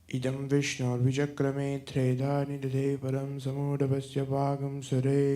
इदं विष्णोर्विचक्रमे त्रेधा निदधे परं समूढवस्य भागं सुरे।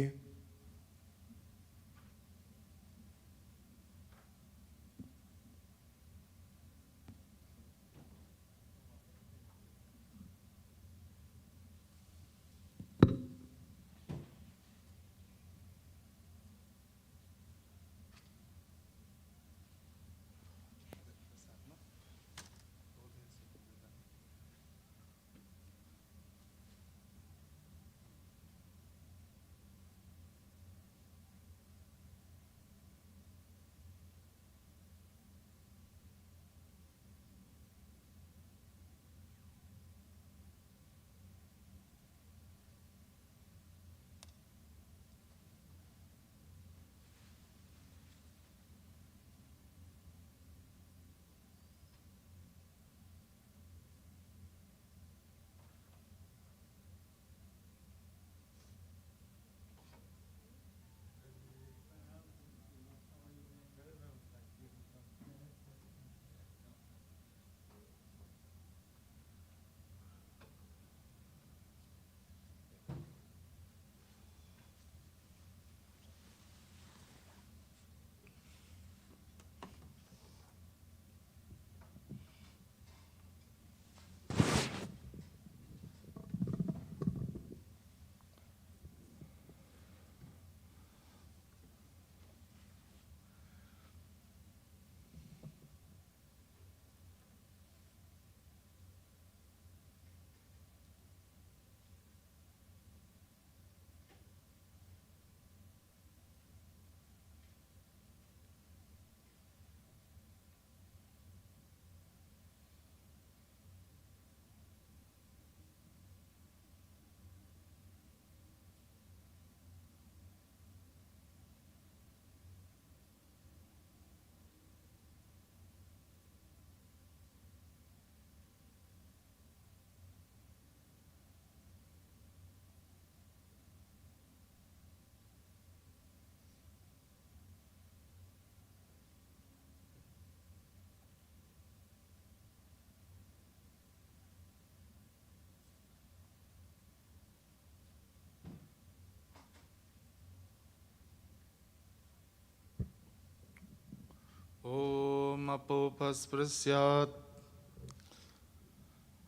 ओम अपोपस्पृश्यात्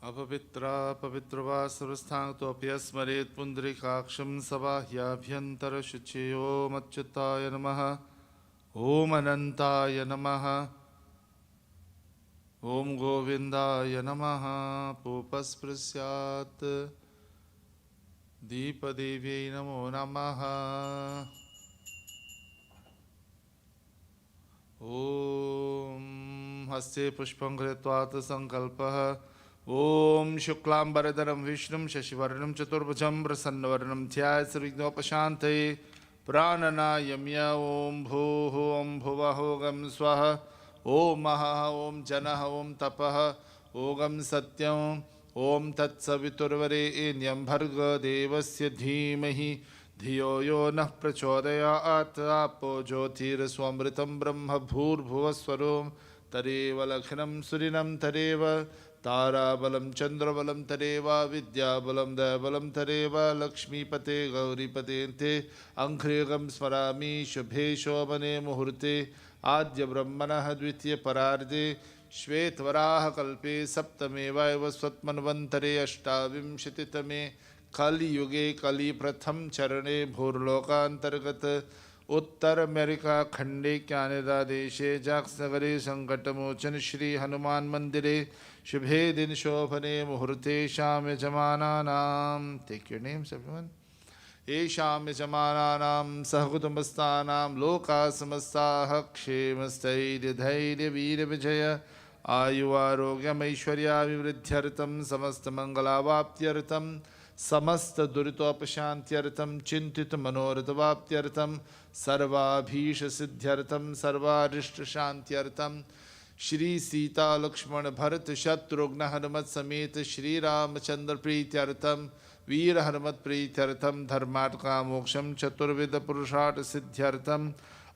अपवित्रा पवित्रवा सर्वस्थानतोऽप्यस्मरेत् पुण्डरीकाक्षं सबाह्याभ्यन्तरशुचि। ओम अच्युताय नमः। ओम अनंताय नमः। ओम गोविंदाय नमः। अपोपस्पृश्यात् दीपदेव्यै नमो नमः। ओम हस्ते पुष्पं कृत्वात् संकल्पः। ओम शुक्लांबरधरं विष्णुं शशिवर्णं चतुर्भुजं प्रसन्नवदनं ध्यायेत् सर्वविघ्नोपशान्तये। प्राणनायम्य ओम भूः ओम भुवः ओम स्वः ओम महः ओम जनः ओम तपः ओम सत्यं ओम तत्सवितुर्वरेण्यं भर्गदेवस्य धीमहि धियो यो नः प्रचोदयात्। आपो ज्योतिरस्वमृतं ब्रह्म भूर्भुवस्वरों तदेव लक्षणं सुरिनं तदेव ताराबलं चन्द्रबलं तदेव विद्याबलं दयबलं तदेव लक्ष्मीपते गौरीपते ते अङ्घ्रियगं स्मरामि शुभे शोभने मुहूर्ते आद्य ब्रह्मणः द्वितीय परार्धे श्वेतवराहकल्पे सप्तमे वैवस्वत्मन्वन्तरे अष्टाविंशतितमे कलियुगे कलि प्रथम चरणे भूर्लोकांतर्गत उत्तर अमेरिका खंडे कनाडा देशे जाक्सनगरे संकटमोचन श्री हनुमान मंदिरे शुभे दिन शोभने मुहूर्ते शाम यजमानानां टेक योर नेम्स एवरीवन येषां यजमानानां सहकुटुम्बस्थानां लोकाः समस्ताः क्षेमस्थैर्यधैर्यवीर्यविजय आयुरारोग्यमैश्वर्याभिवृद्ध्यर्थं समस्तमङ्गलावाप्त्यर्थं समस्त दुरितोपशान्त्यर्थं चिंतित मनोरथवाप्त्यर्थं सर्वाभीष सिद्ध्यर्थं सर्वारिष्टशान्त्यर्थं श्री सीता लक्ष्मण भरत शत्रुघ्न हनुमत समेत श्री रामचंद्र प्रीत्यर्थम वीर हनुमत प्रीत्यर्थम धर्मार्थ कामोक्षम चतुर्विध पुरुषार्थ सिद्ध्यर्थम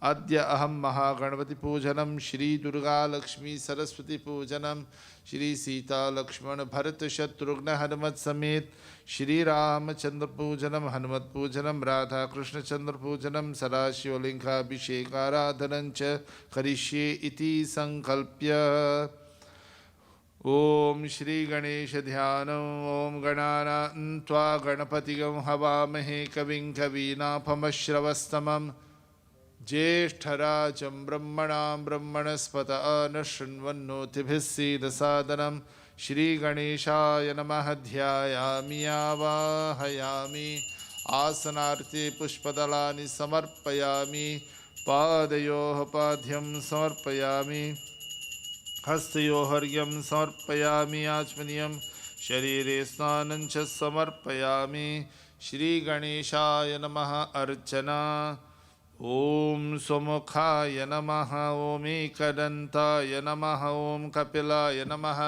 अद्य अहम महागणपति पूजनम श्री दुर्गा लक्ष्मी सरस्वती पूजनम श्री सीता लक्ष्मण भरत शत्रुघ्न हनुमत समेत श्री रामचंद्र पूजनम हनुमत पूजनम राधा कृष्ण चंद्र पूजनम सदाशिवलिंगाभिषेकाराधनं च करिष्ये इति संकल्प्य ओम श्री गणेश ध्यानम ओम गणानां त्वा गणपतिगं हवामहे कविं कवीनापमश्रवस्तमं ज्येष्ठराजं ब्रह्मणां ब्रह्मणस्पत नशृण्वन्नोतिभिः सीदसादनं श्रीगणेशाय नमः ध्यायामि आवाहयामि आसनार्थे पुष्पदलानि समर्पयामि पादयोः पाद्यं समर्पयामि हस्तयोः अर्घ्यं समर्पयामि आचमनीयं शरीरे स्नानं च समर्पयामि श्रीगणेशाय नमः अर्चना ओम सुमुखाय नमः ओम एकदन्ताय नमः ओम कपिलाय नमः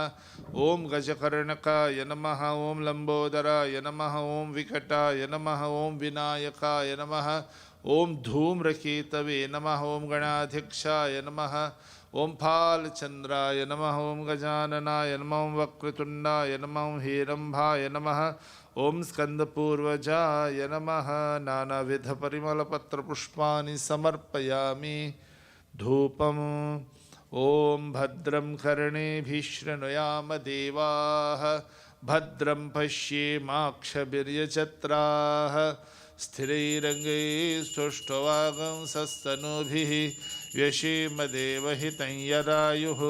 ओम गजकर्णकाय नमः ओम लंबोदराय नमः ओम विकटाय नमः ओम विनायकाय नमः ओम धूम्रकेतवे नमः ओम गणाध्यक्षाय नमः ओम फालचंद्राय नमः ओम गजाननाय नमः ओम वक्रतुंडाय नमः ओम हेरंभाय नमः ओम स्कंदपूर्वजाय नमः नानाविध परिमलपत्र पुष्पाणि समर्पयामि धूपम् ओम भद्रं कर्णेभिः शृणुयाम देवाः भद्रं पश्येमाक्षभिर्यजत्राः स्थिरैरङ्गैः सुष्ठुवागंसस्तनूभिः व्यशेम देवहितं यदायुः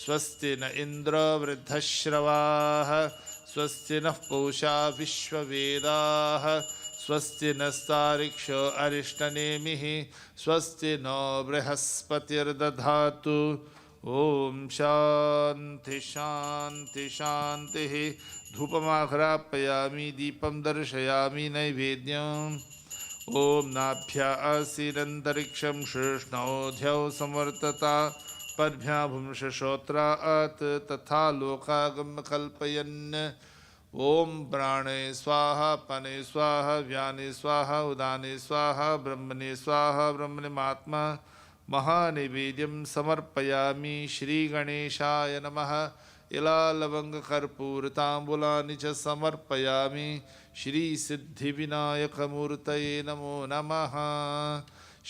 स्वस्ति न इन्द्रो वृद्धश्रवाः स्वस्ति नः पूषा विश्ववेदाः स्वस्ति नस्तारिक्षो अरिष्टनेमिः स्वस्ति नो बृहस्पतिर्दधातु ओम शांति शांति शांतिः धूपमाघ्रापयामि दीपं दर्शयामि नैवेद्यम् ओम नाभ्यासीदन्तरिक्षं कृष्णौध्यौ संवर्तता पद्भ्याभुंश्रोत्रात् तथा लोकागम कल्पयन् ओम प्राणे स्वाहा पने स्वाहा व्याने स्वाहा उदाने स्वाहा ब्रह्मणे स्वाहा ब्रह्मणिमात्मा महानिवेद्यं समर्पयामि श्रीगणेशाय नमः इलालवङ्गकर्पूरताम्बूलानि च समर्पयामि श्रीसिद्धिविनायकमूर्तये नमो नमः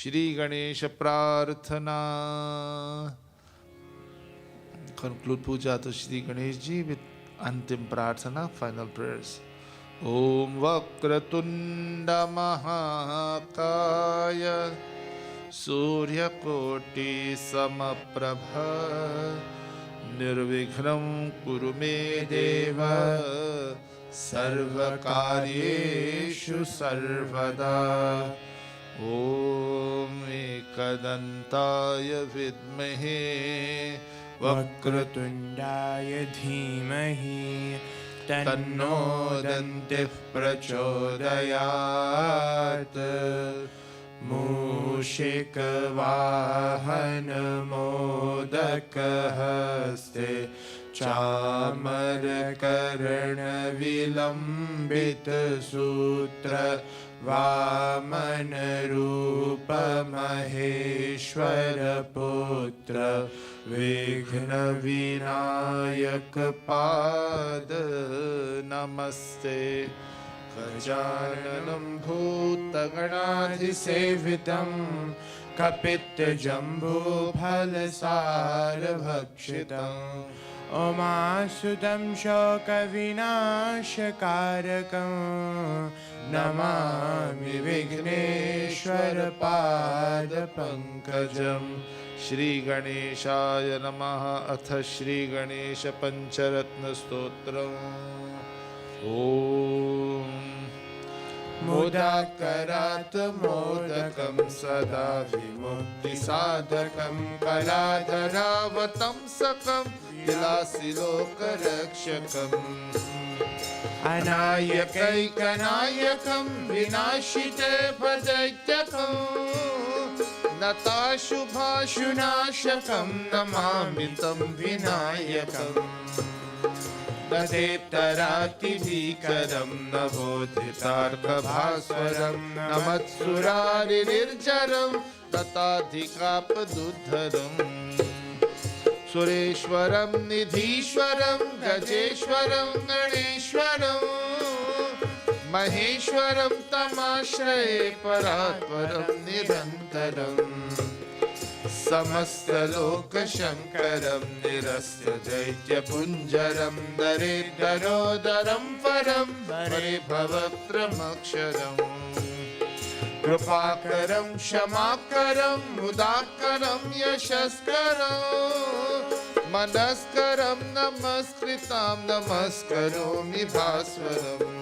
श्रीगणेश प्रार्थना conclude puja to Shri Ganesh ji with antim prarthana, final prayers. Om Vakratunda Mahakaya Suryakoti Samaprabha Nirvighram Kuru Me Deva Sarvakaryeshu Sarvada Om Ekadantaya Vidmahe वक्रतुण्डाय धीमहि तन्नो दन्तिः प्रचोदयात् मूषिकवाहनमोदकहस्ते चामरकर्णविलम्बितसूत्र वामनरूपमहेश्वरपुत्र विघ्नविनायक पाद नमस्ते गजाननं भूतगणाधिसेवितं कपित्तजम्बूफलसारभक्षितम् उमासुतं शोकविनाशकारकं नमामि विघ्नेश्वरपादपङ्कजम् श्री गणेशाय नमः अथ श्री गणेश पंचरत्न स्तोत्रम् ओम मोदाकरात् मोदकं सदा विमुक्तिसाधकं कलाधरावतंसकं विलासिलोकरक्षकम् अनायकैकनायकं विनाशिते भदैत्यकम् नताशुभाशुनाशकं नमामि तं विनायकम् तदेतरातिभीकरं नभोदितार्कभास्वरं नमत्सुरारिनिर्जरं तताधिकापदुद्धरम् सुरेश्वरं निधीश्वरं गजेश्वरं गणेश्वरं महेश्वरं तमाश्रये परात्परं निरन्तरम् समस्तलोकशङ्करं निरस्तदैत्यपुञ्जरं दरेद्रोदरं परं परिभवत्रमक्षरम् कृपाकरं क्षमाकरं मुदाकरं यशस्करं मनस्करं नमस्कृतां नमस्करोमि भास्वरम्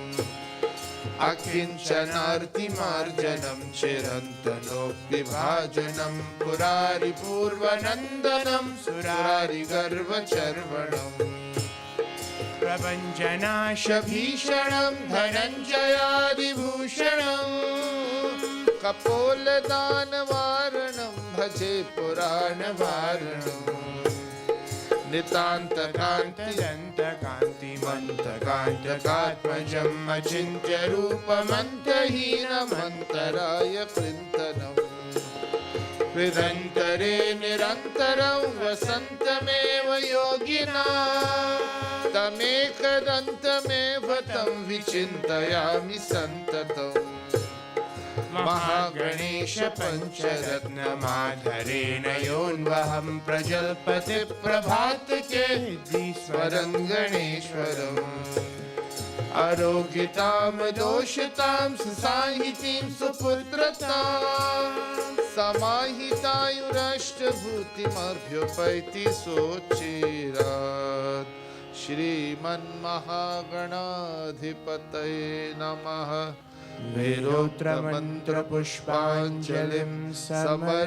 अकिञ्चनार्तिमार्जनं चिरन्तनोऽभिभाजनं पुरारिपूर्वनन्दनं सुरारिगर्वचर्वणम् प्रपञ्चनाशभीषणं धनञ्जयादिभूषणं कपोलदानवारणं भजे पुराणवारणम् नितान्तकान्तिमन्तकान्तिमन्तकान्तकात्मजम् अचिन्त्यरूपमन्तहीनमन्तराय कृन्तनम् हृदन्तरे निरन्तरं वसन्तमेव योगिना तमेकदन्तमेव तं विचिन्तयामि सन्ततम् महागणेश पञ्चरत्नमाधरेण योऽन्वहं प्रजल्पति प्रभातके स्मरन् गणेश्वरम् आरोग्यतां दोषतां सुसाहितीं सुपुत्रतां समाहितायुरष्टभूतिमभ्युपैति सोच्चिरात् श्रीमन्महागणाधिपतये नमः वेदोत्रमन्त्रपुष्पाञ्जलिं समर्पयामि।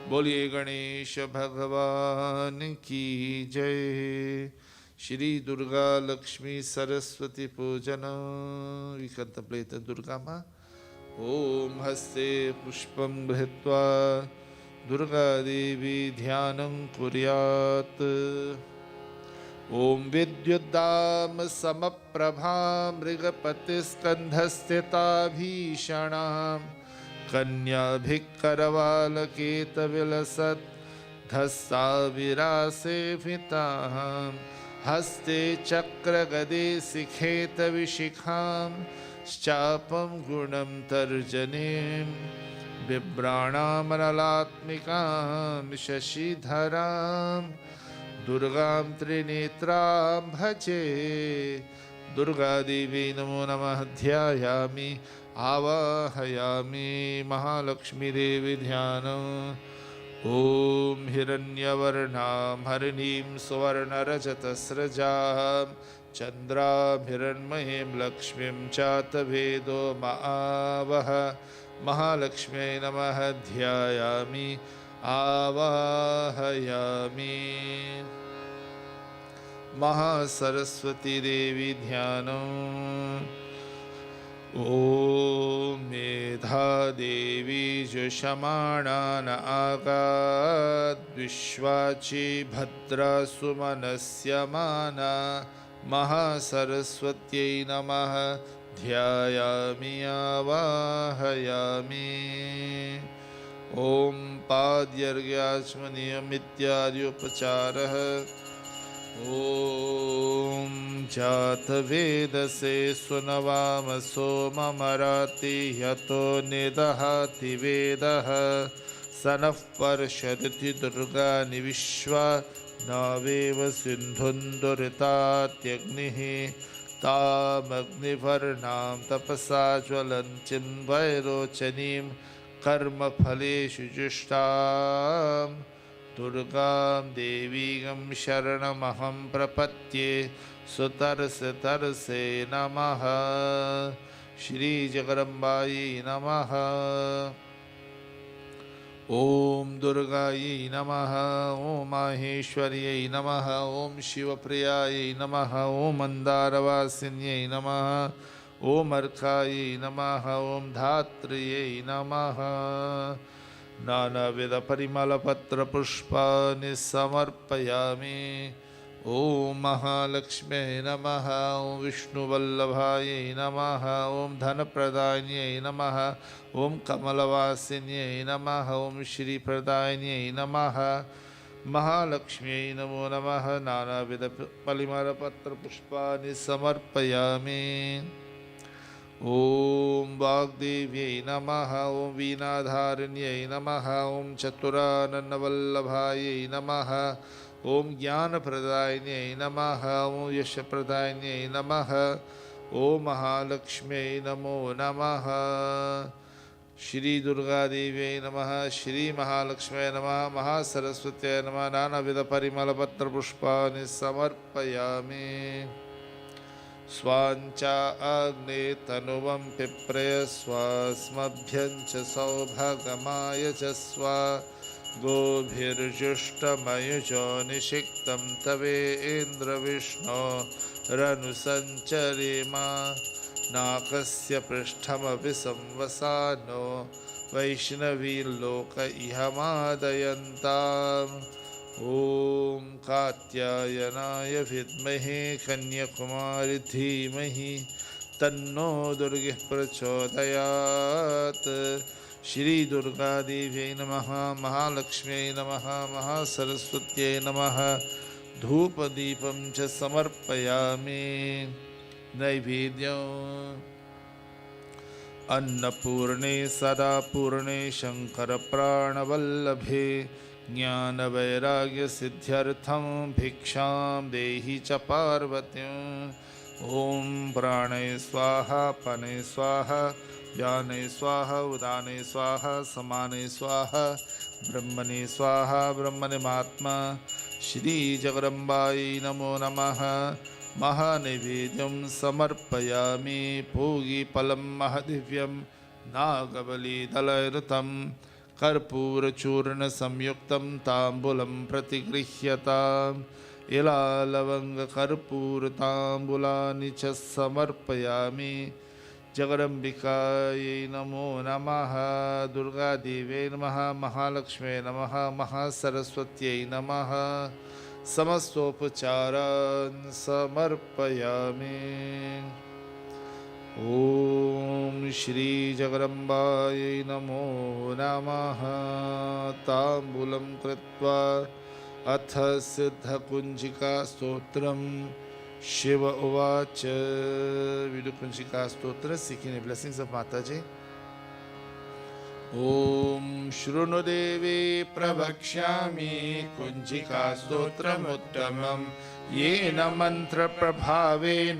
बोलिए गणेश भगवान की जय। श्री दुर्गा लक्ष्मी सरस्वती पूजन। We contemplate Durga Ma. ओम हस्ते पुष्पं गृहीत्वा दुर्गा देवी ध्यानं कुर्यात्। ओम विद्युद्दाम समप्रभा मृगपतिस्कन्धस्थिता भीषणां कन्याभिकरवालकेतविलसत् धस्सा विरासेभितां हस्ते चक्रगदे शिखेतविशिखां श्चापं गुणं तर्जनीं बिभ्राणामनलात्मिकां शशिधरां दुर्गां त्रिनेत्रां भजे। दुर्गा देवी नमो नमः ध्यायामि आवाहयामि। महालक्ष्मी देवी ध्यानम्। ओम हिरण्यवर्णां हरिणीं सुवर्णरजतस्रजां चन्द्रां हिरण्मयीं लक्ष्मीं चातवेदो महावह। महालक्ष्म्यै नमः ध्यायामि आवाहयामि। महासरस्वती देवी ध्यानम्। ओम मेधा देवी जुषमाणान आगाद् विश्वाची भद्रा सुमनस्य माना। महासरस्वत्यै नमः ध्यायामि आवाहयामि। ओम पाद्यर्घ्याचमनीयमित्याद्योपचारः। ओम जातवेदसे सुनवामसो ममराति यतो निदहाति वेदः। सनः पर्षदति दुर्गानि विश्वा नावेव सिन्धुन्दुरितात्यग्निः। तामग्निवर्णां तपसा ज्वलन्तीं वैरोचनीं कर्मफलेषु जुष्टां दुर्गां देवीं शरणमहं प्रपद्ये। सुतरसे नमः। श्री जगदम्बायै नमः। ओम दुर्गायै नमः। ओम माहेश्वर्यै नमः। ओम शिवप्रियायै नमः। ओम मन्दारवासिन्यै नमः। ओम अर्कायै नमः। ओम धात्र्यै नमः। नानाविध परिमलपत्रपुष्पाणि समर्पयामि। ओम महालक्ष्म्यै नमः। ओम विष्णुवल्लभायै नमः। ओम धनप्रदायिन्यै नमः। ओम कमलवासिन्यै नमः। ओम श्रीप्रदायिन्यै नमः। महालक्ष्म्यै नमो नमः। नानाविध परिमलपत्रपुष्पाणि समर्पयामि। ओम वाग्देव्यै नमः। ओम वीणाधारिण्यै नमः। ओम चतुराननवल्लभायै नमः। ओम ज्ञानप्रदायिन्यै नमः। ओम यशप्रदायिन्यै नमः। ओम महालक्ष्म्यै नमो नमः। श्री दुर्गा देव्यै नमः। श्री महालक्ष्म्यै नमः। महासरस्वत्यै नमः। नानाविध परिमलपत्रपुष्पाणि समर्पयामि। स्वाञ्चा अग्ने तनुवं पिप्रय स्वास्मभ्यं च सौभागमाय च स्वा गोभिर्जुष्टमयुजो निषिक्तं तवेन्द्रविष्णो रनुसञ्चरेमा नाकस्य पृष्ठमपि संवसानो वैष्णवीर्लोक इहमादयन्ताम्। ओम कात्यायनाय विद्महे कन्याकुमारी धीमहि तन्नो दुर्गे प्रचोदयात्। श्री दुर्गा देव्यै नमः। महालक्ष्म्यै नमः। महासरस्वत्यै नमः। धूपदीपं च समर्पयामि। नैवेद्यम् अन्नपूर्णे सदा पूर्णे शङ्करप्राणवल्लभे ज्ञानवैराग्यसिद्ध्यर्थं भिक्षां देहि च पार्वतीम्। ॐ प्राणे स्वाहा पने स्वाहा व्याने स्वाहा उदाने स्वाहा समाने स्वाहा ब्रह्मणे स्वाहा ब्रह्मणिमात्मा। श्रीजगदम्बायै नमो नमः। महानैवेद्यं समर्पयामि। पूगीफलं महदिव्यं नागबलिदलैर्तं कर्पूरचूर्णसंयुक्तं ताम्बूलं प्रतिगृह्यताम्। इलालवङ्गकर्पूरताम्बूलानि च समर्पयामि। जगदम्बिकायै नमो नमः। दुर्गादेव्यै नमः। महालक्ष्म्यै नमः। महासरस्वत्यै नमः। समस्तोपचारान् समर्पयामि। ओम श्री जगदम्बायै नमो नमः। ताम्बूलं कृत्वा अथ सिद्धकुञ्जिका स्तोत्रम। शिव उवाच। विदुकुञ्जिका स्तोत्र seeking the blessings of Mataji. ओम शृणु देवी प्रवक्ष्यामि कुञ्जिका स्तोत्रमुत्तमं येन मन्त्रप्रभावेन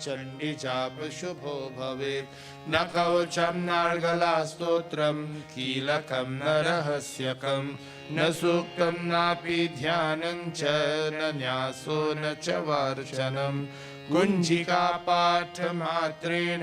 चण्डीजाप शुभो भवेत्। न कवचं नार्गला स्तोत्रं कीलकं न रहस्यकं न सूक्तं नापि ध्यानं च न न्यासो न च वार्चनं। कुञ्जिका पाठमात्रेण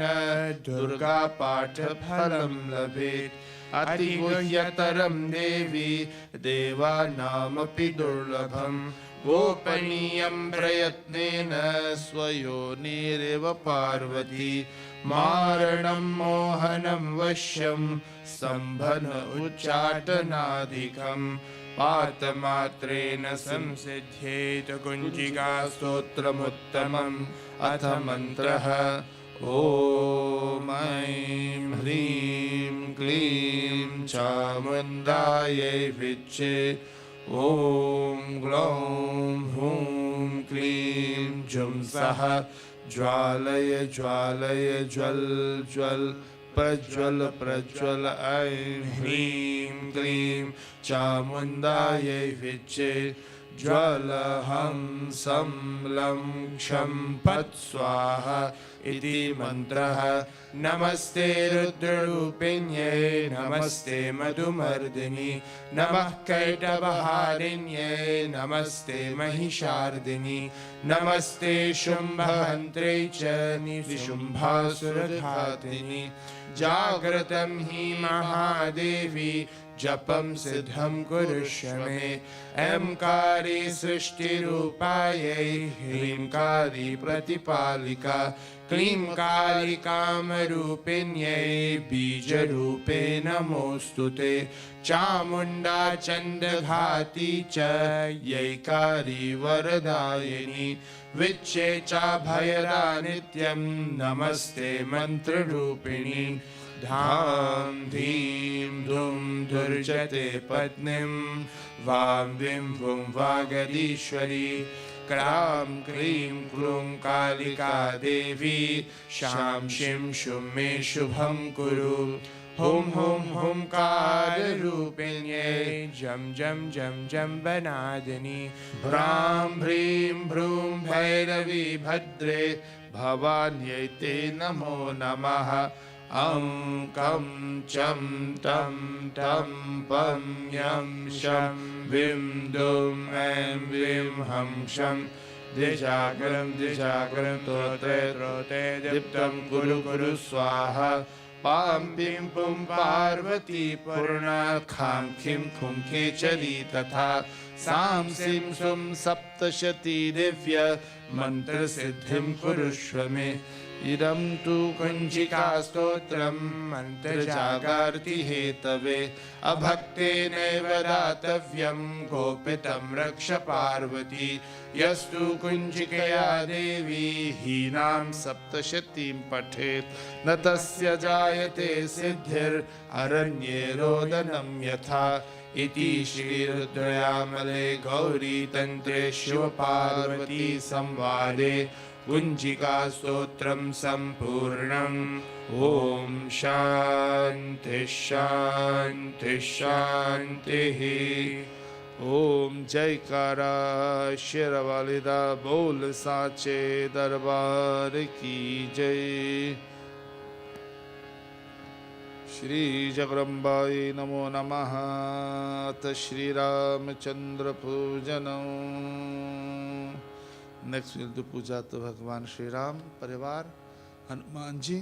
दुर्गा पाठफलं लभेत्। अतिगुह्यतरं देवी देवानामपि दुर्लभं। गोपनीयं प्रयत्नेन स्वयोनिरेव पार्वती। मारणं मोहनं वश्यं स्तम्भन उच्चाटनादिकं। पातमात्रेण संसिद्ध्येत कुञ्जिका स्तोत्रमुत्तमम्। अथ मन्त्रः ॐ ऐं ह्रीं क्लीं चामुण्डायै विच्चे। ॐ ग्लौं हूं क्लीं जुं सः ज्वालय ज्वालय ज्वल ज्वल प्रज्वल प्रज्वल। ऐं ह्रीं क्लीं चामुण्डायै विच्चे। ज्वलहं सं लं क्षं फट् स्वाहा इति मन्त्रः। नमस्ते रुद्ररूपिण्यै नमस्ते मधुमर्दिनि नमः कैटभहारिण्यै नमस्ते महिषार्दिनि नमस्ते शुम्भहन्त्रै च निशुम्भासुरघातिनि। जाग्रतं हि महादेवी जपं सिद्धं कुरुष्व मे। ऐंकारी सृष्टिरूपायै ह्रींकारी प्रतिपालिका क्लींकारी कामरूपिण्यै बीजरूपे नमोऽस्तु ते। चामुण्डा चण्डघाती च यैकारी वरदायिनी विच्चेचा भयदा नित्यं नमस्ते मन्त्ररूपिणी। धां धीं धूं दुर्जते पत्नीं वां वीं वुं वागदीश्वरी। क्रां क्रीं क्रूं कालिका देवी शां शीं शुं मे शुभं कुरु। हुं हुं हुंकाररूपिण्यै जं जं जं जं वनादिनी। भ्रां भ्रीं भ्रूं भैरवी भद्रे भवान्यै ते नमो नमः। अं कं चं तं तं पं यं शं विं दुं ऐं वीं हं शं दिशाकरं तोत्रे दीप्तं कुरु कुरु स्वाहा। पां पीं पुं पार्वती पूर्णा खां खीं खुं खेचरी तथा सां सीं सुं सप्तशती दिव्य मन्त्रसिद्धिं कुरुष्व मे। इदं तु कुञ्चिका स्तोत्रं मन्त्रजागार्ति हेतवे अभक्तेनैव दातव्यं गोपितं रक्ष पार्वती। यस्तु कुञ्चिकया देवी हीनां सप्तशतीं पठेत् न तस्य जायते सिद्धिररण्ये रोदनं यथा। इति श्रीरुद्रयामले गौरीतन्त्रे शिवपार्वती संवादे कुञ्चिका स्तोत्रं सम्पूर्णम्। ॐ शान्ति शान्ति शान्तिः। ओम जयकारा शेरवालिदा बोल साचे दरबार की जय। श्री जगदम्बायै नमो नमः। अथ श्री रामचंद्र पूजनम। नेक्स्ट विल डू पूजा तो भगवान श्री राम परिवार हनुमान जी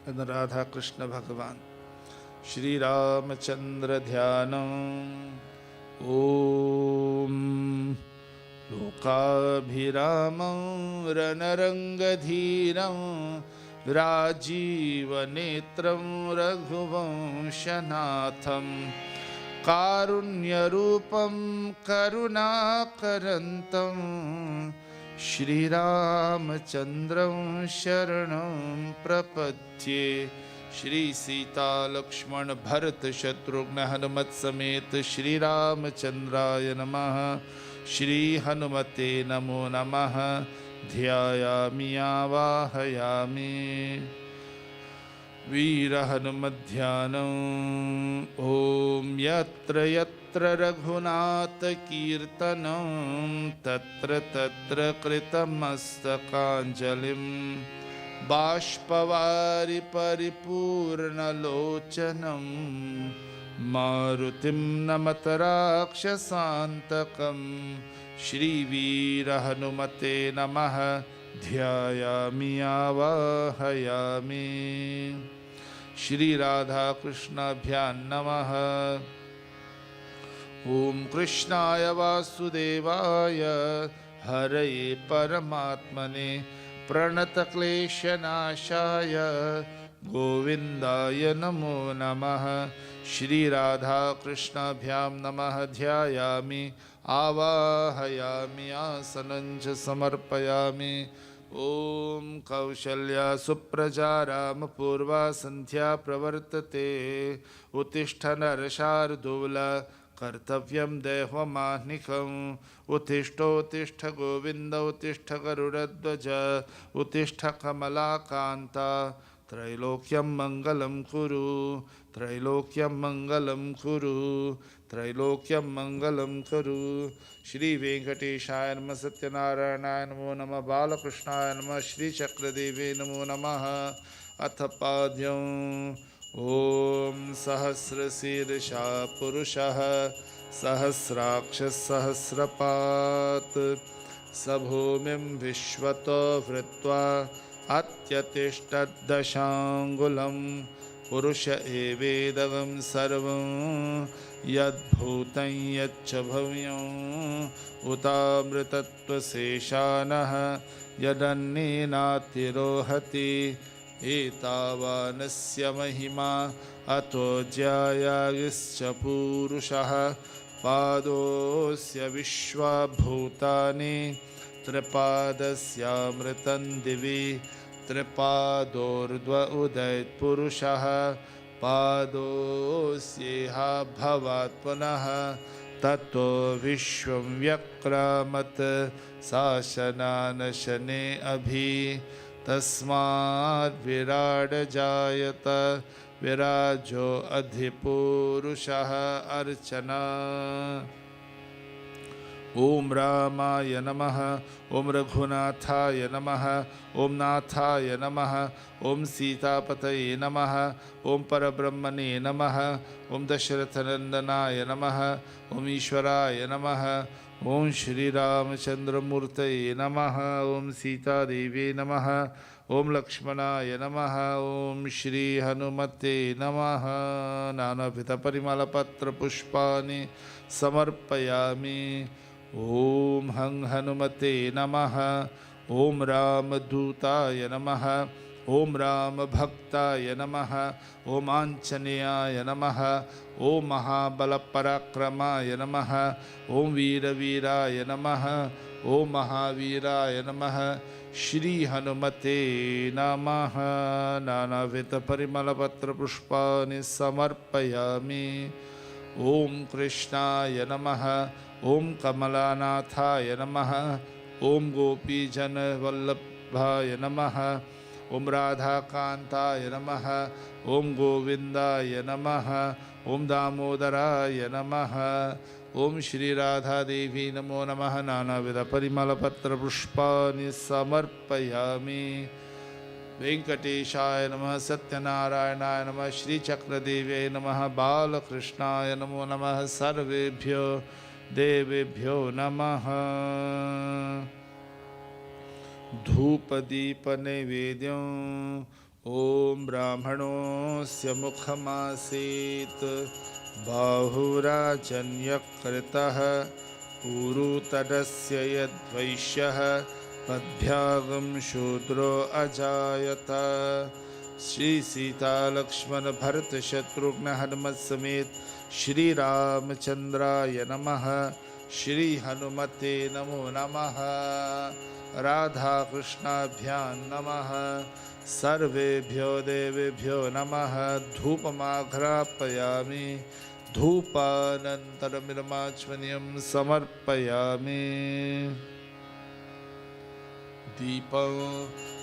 and राधा कृष्ण भगवान। श्री रामचंद्र ध्यानम। ओम लोकाभिरामं रणरंगधीरं राजीवनेत्रं रघुवंशनाथं कारुण्यरूपं करुणाकरन्तं श्रीरामचन्द्रं शरणं प्रपद्ये। श्री सीता लक्ष्मण भरत शत्रुघ्न हनुमत समेत श्री रामचंद्राय नमः। श्री हनुमते नमो नमः। ध्यायामि आवाहयामि वीर हनुमध्यानम्। ओम यत्र यत्र रघुनाथ कीर्तनं तत्र तत्र कृतमस्तकाञ्जलिम् बाष्पवारि परिपूर्णलोचनं मारुतिं नमत राक्षसान्तकं। श्रीवीर हनुमते नमः। ध्यायामि आवाहयामि श्री राधा कृष्णाभ्यां नमः। ओम कृष्णाय वासुदेवाय हरये परमात्मने प्रणतक्लेशनाशाय गोविन्दाय नमो नमः। श्री राधा कृष्णाभ्यां नमः। ध्यायामि आवाहयामि आसनं च समर्पयामि। ओम कौशल्या सुप्रजा रामपूर्वा संध्या प्रवर्तते उत्तिष्ठ नरशार्दूल कर्तव्यं दैवमाह्निकम्। उत्तिष्ठोत्तिष्ठ गोविन्द उत्तिष्ठ गरुडध्वज उत्तिष्ठ कमलाकान्ता त्रैलोक्यं मङ्गलं कुरु त्रैलोक्यं मङ्गलं कुरु त्रैलोक्यं मङ्गलं कुरु। श्री वेंकटेशाय नमः। सत्यनारायणाय नमो नमः। बालकृष्णाय नमः। श्री चक्रदेवे नमो नमः। अथ पाद्यं ओम सहस्रशीर्षा पुरुषः सहस्राक्षः सहस्रपात् सभूमिं विश्वतो वृत्वा अत्यतिष्ठद्दशाङ्गुलं पुरुष एवेदगं सर्वं यद्भूतं यच्च भव्यं उतामृतत्वशेषानः यदन्येनातिरोहति एतावानस्य महिमा अतो ज्यायागिश्च पूरुषः पादोऽस्य विश्वभूतानि त्रिपादस्यामृतं दिवि त्रिपादोर्ध्व उदयत्पुरुषः पादोऽस्येह भवात् पुनः ततो विश्वं व्यक्रामत् शासनानशने अभि तस्माद् विराड जायत विराजो अधिपुरुषः अर्चना। ओम रामाय नमः, ओम रघुनाथाय नमः, ओम नाथाय नमः, ओम सीतापतये नमः, ओम परब्रह्मणे नमः, ओम दशरथनंदनाय नमः, ओम ईश्वराय नमः, ओम श्री रामचंद्रमूर्तये नमः, ओम सीतादेवी नमः, ओम लक्ष्मणाय नमः, ओम श्री हनुमते नमः। नानाविध परिमलपत्र पुष्पाणि समर्पयामि। ओम हं हनुमते नमः, ओम रामदूताय नमः, ओम राम भक्ताय नमः, ओम आंजनेयाय नमः, ओम महाबलपराक्रमाय नमः, ओम वीरवीराय नमः, ओम महावीराय नमः। श्री हनुमते नमः। नानाविध परिमलपत्र पुष्पाणि समर्पयामि। ओम कृष्णाय नमः, ओम कमलानाथाय नमः, ओम गोपीजन वल्लभाय नमः, ओम राधाकांताय नमः, ओम गोविंदाय नमः, ओम दामोदराय नमः, ओम श्री राधा देवी नमो नमः। नानाविध परिमलपत्र पुष्पाणि समर्पयामि। वेंकटेशाय नमः, सत्यनारायणाय नमः, श्रीचक्रदेव्यै नमः, बालकृष्णाय नमो नमः। सर्वेभ्यो देवेभ्यो नमः। धूपदीप नैवेद्यं ओम ब्राह्मणोऽस्य मुखमासीत् बाहुराजन्यकृतः पूरुतरस्य यद्वैश्यः पद्भ्यागं शूद्रो अजायत। श्री सीता लक्ष्मण भरत शत्रुघ्न हनुमत समेत श्री रामचंद्राय नमः। श्री हनुमते नमो नमः। राधा कृष्णाभ्यां नमः। सर्वेभ्यो देवेभ्यो नमः। धूपमाघ्रापयामि। धूपानन्तरमिदमाचमनीयं समर्पयामि। दीपं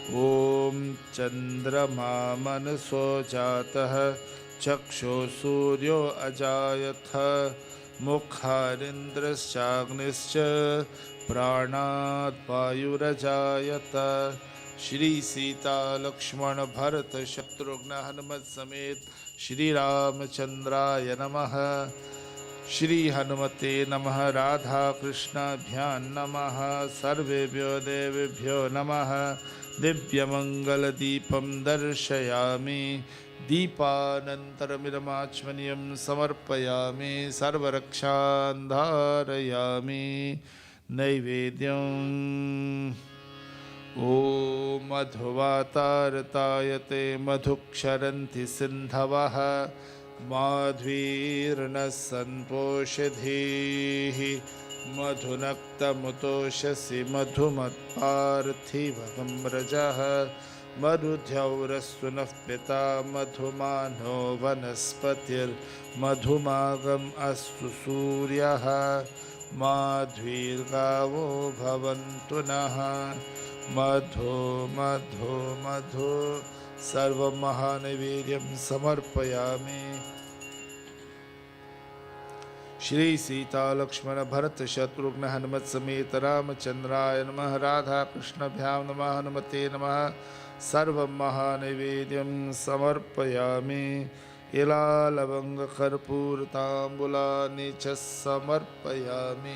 ॐ चन्द्रमा मनसो जातः चक्षो सूर्यो अजायथ मुखारिन्द्रश्चाग्निश्च प्राणात् वायुरजायत। श्री सीता लक्ष्मण भरत शत्रुघ्न हनुमत समेत श्री रामचंद्राय नमः। श्री हनुमते नमः। राधा कृष्णाभ्यां नमः। सर्वेभ्यो देवेभ्यो नमः। दिव्यमंगलदीपं दर्शयामि। दीपानन्तरमिदमाचमनीयं समर्पयामि। सर्वरक्षान् धारयामि। नैवेद्यम् ॐ मधुवातारतायते मधुक्षरन्ति सिन्धवः माध्वीर्नः सम्पोषधीः मधुनक्तमुतोषसि मधुमत्पार्थिवं व्रजः मधुद्यौरस्तु नः पिता मधुमानो वनस्पतिर्मधुमागम् अस्तु सूर्यः माध्वीर्गावो भवन्तु नः। मधु मधु मधु सर्वमहानैवेद्यं समर्पयामि। श्री सीता लक्ष्मण भरत शत्रुघ्न हनुमत समेत रामचंद्राय नमः। राधा कृष्णाभ्यां नमः। हनुमते नमः। सर्वमहानैवेद्यं समर्पयामि। इला लवंग कर्पूर तांबूलानि च समर्पयामि।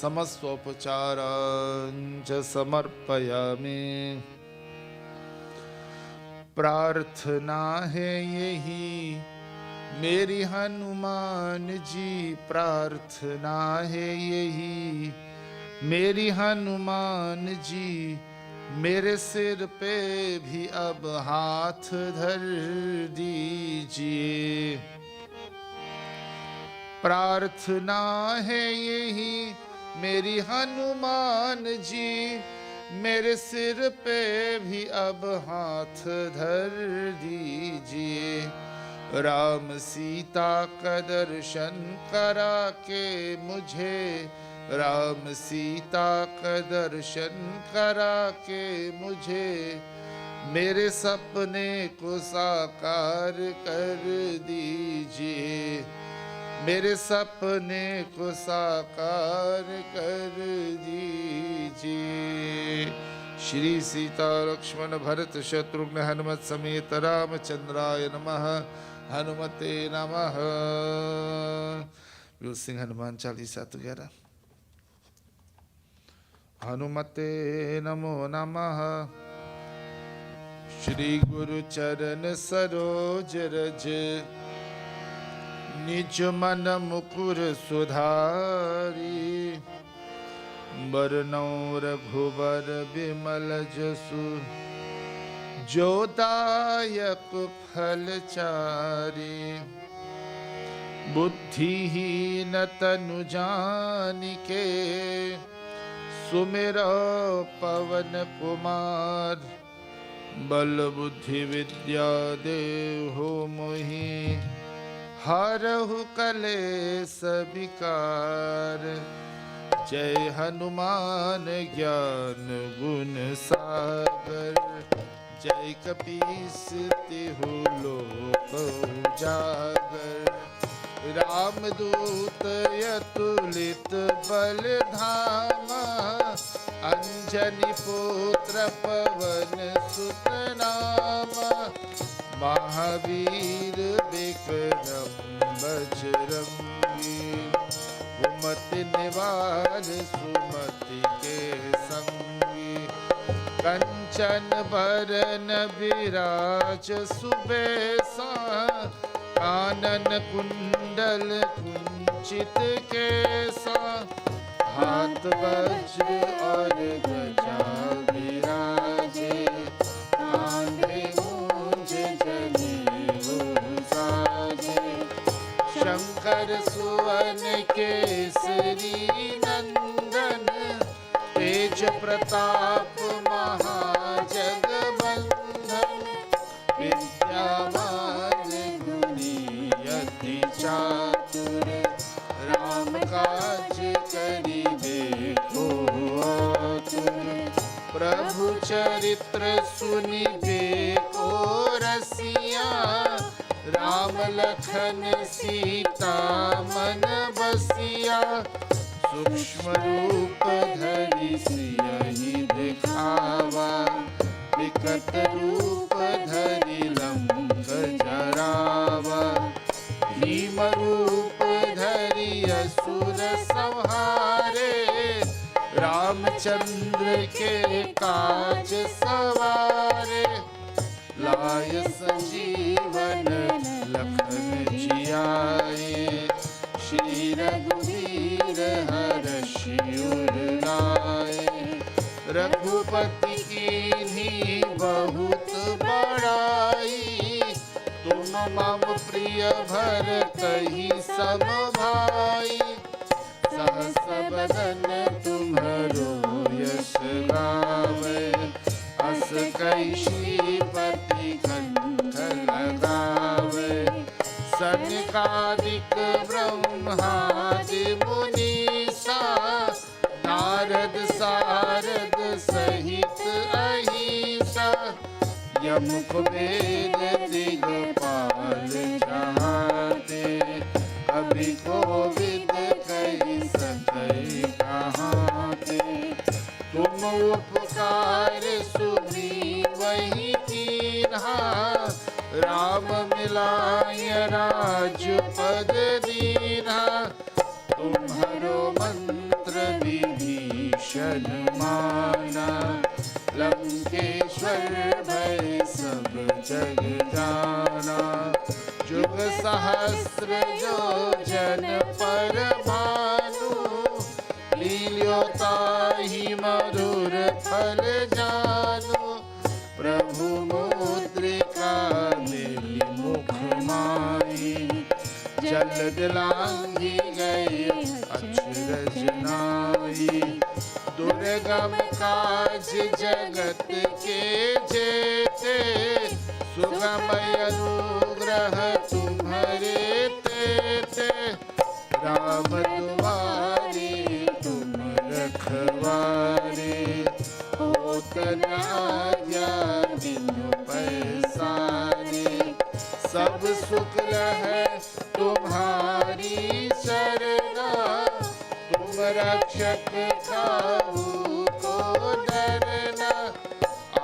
समस्तोपचारान् च समर्पयामि। प्रार्थना है यही मेरी हनुमान जी, प्रार्थना है यही मेरी हनुमान जी, मेरे सिर पे भी अब हाथ धर दीजिए। प्रार्थना है यही मेरी हनुमान जी, मेरे सिर पे भी अब हाथ धर दीजिए। राम सीता का दर्शन करा के मुझे, राम सीता का दर्शन करा के मुझे, मेरे सपने को साकार कर दीजिए, मेरे सपने को साकार कर दीजिए। श्री सीता लक्ष्मण भरत शत्रुघ्न हनुमत समेत रामचंद्राय नमः, हनुमते नमः। Will sing Hanuman Chalisa together. हनुमते नमो नमः। श्री गुरु चरण सरोज रज, निज मन मुकुर सुधारी। बरनौ रघुबर बिमल जसु, जो दायक फल चारी। बुद्धिहीन तनु जानिके, सुमिरो पवन कुमार। बल बुद्धि विद्या देहु मोहि, हरहु कलेस विकार। जय हनुमान ज्ञान गुण सागर, जय कपीस तिहु लोक उजागर। रामदूत अतुलित बल धामा, अंजनी पुत्र पवन सुत नामा। महावीर विक्रम बजरंगी, कुमति निवार सुमति के संगी। कंचन बरन विराज सुबेसा, कानन कुंडल कुंचित केसा। हाथ वज्र और ध्वजा विराजे, कांधे मूंज जनेऊ साजे। शंकर सुवन केसरी नंदन, तेज प्रताप महाजगबंधन। विद्यावान गुणी अति चातुर, राम काज करिबे को आतुर। प्रभु चरित्र सुनिबे को रसिया, राम लखन सीता मन बसिया। सूक्ष्म रूप धरि सियहि दिखावा, विकट रूप धरि लंक जरावा। भीम रूप धरि असुर संहारे, रामचंद्र के काज सवारे। लाय संजीवन लखन जियाए, श्री रघुवीर हर्षि उर लाए। रघुपति कीन्ही बहुत बड़ाई, तुम मम प्रिय भरतहि सब भाई। सहस बदन तुम्हरो यश गावे, अस कहि श्रीपति कंठ लगावे। सनकादिक ब्रह्मादि मुनीसा, नारद सारद सहित अहिसा। यम कुबेर दिगपाल जहाते, कवि कोविद कहि सकै कहाते। तुम उपकार सुग्रीवहि कीन्हा, राम मिलाय राजपद दीन्हा। तुम्हरो मंत्र विभीषण माना, लंकेश्वर भय सब जग जाना। जुग सहस्र जो जन पर भानु, लील्योता ही मधुर फल जानो। प्रभु मुद्रिका मिली मुख माही, जल दिलांगी गए अचरज नाई। दुर्गम काज जगत के जेते, सुगम अनुग्रह तुम्हारे तेते। राम दुआरे तुम रखवारे, होत न आज्ञा बिनु पैसारे। सब सुख है तुम्हारी शरणा, तुम रक्षक काहू को डरना।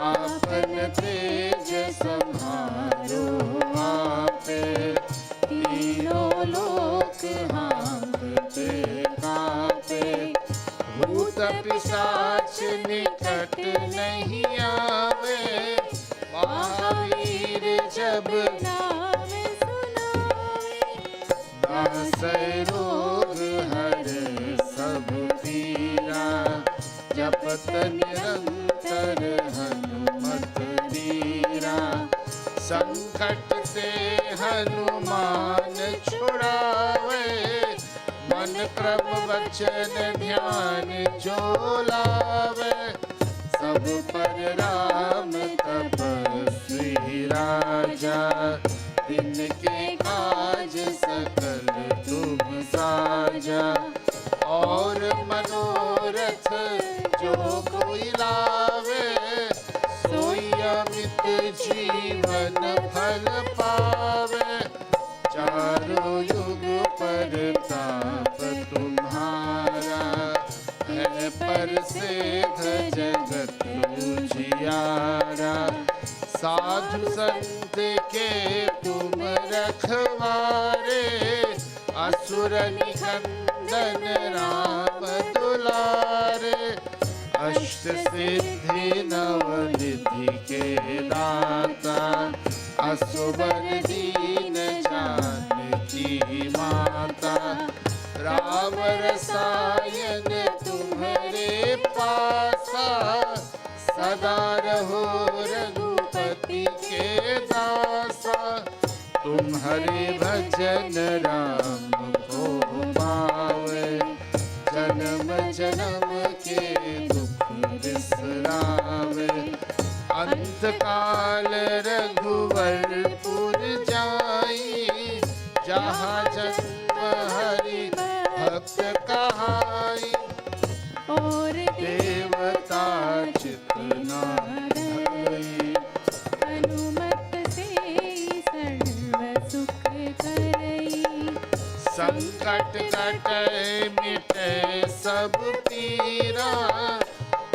आपन तेज संहारो आपे, तीनों लोक हाँकते कांपे। भूत पिशाच निकट नहीं आवे, महावीर जब नाम सुनावे। दासै रोग हरे सब पीरा, जपत निरंतर हनुमत बीरा। संकट से हनुमान छुड़ावे, मन क्रम वचन ध्यान जो लावे। सब पर राम तपस्वी राजा, तिनके काज सकल तुम साजा। और मनोरथ जो कोई लावे, सोई अमित जीवन फल पावे। चारों युग परताप तुम्हारा, है परसिद्ध जगत उजियारा। साधु संत के तुम रखवारे, असुर निकंदन राम दुलारे। अष्ट सिद्धि नवनिधि के दाता, असुवर दीन जानकी माता। राम रसायन तुम्हारे पासा, सदा रहो रघुपति के दासा। तुम्हारे भजन राम को पावे, जन्म जन्म के दुख बिसरावे। अंत काल रघुवरपुर जाई, जहाँ जन्म हरि भक्त कहाई। और देवता चित न धरई, हनुमत से सर्व सुख करई। संकट कटै मिटै सब पीरा,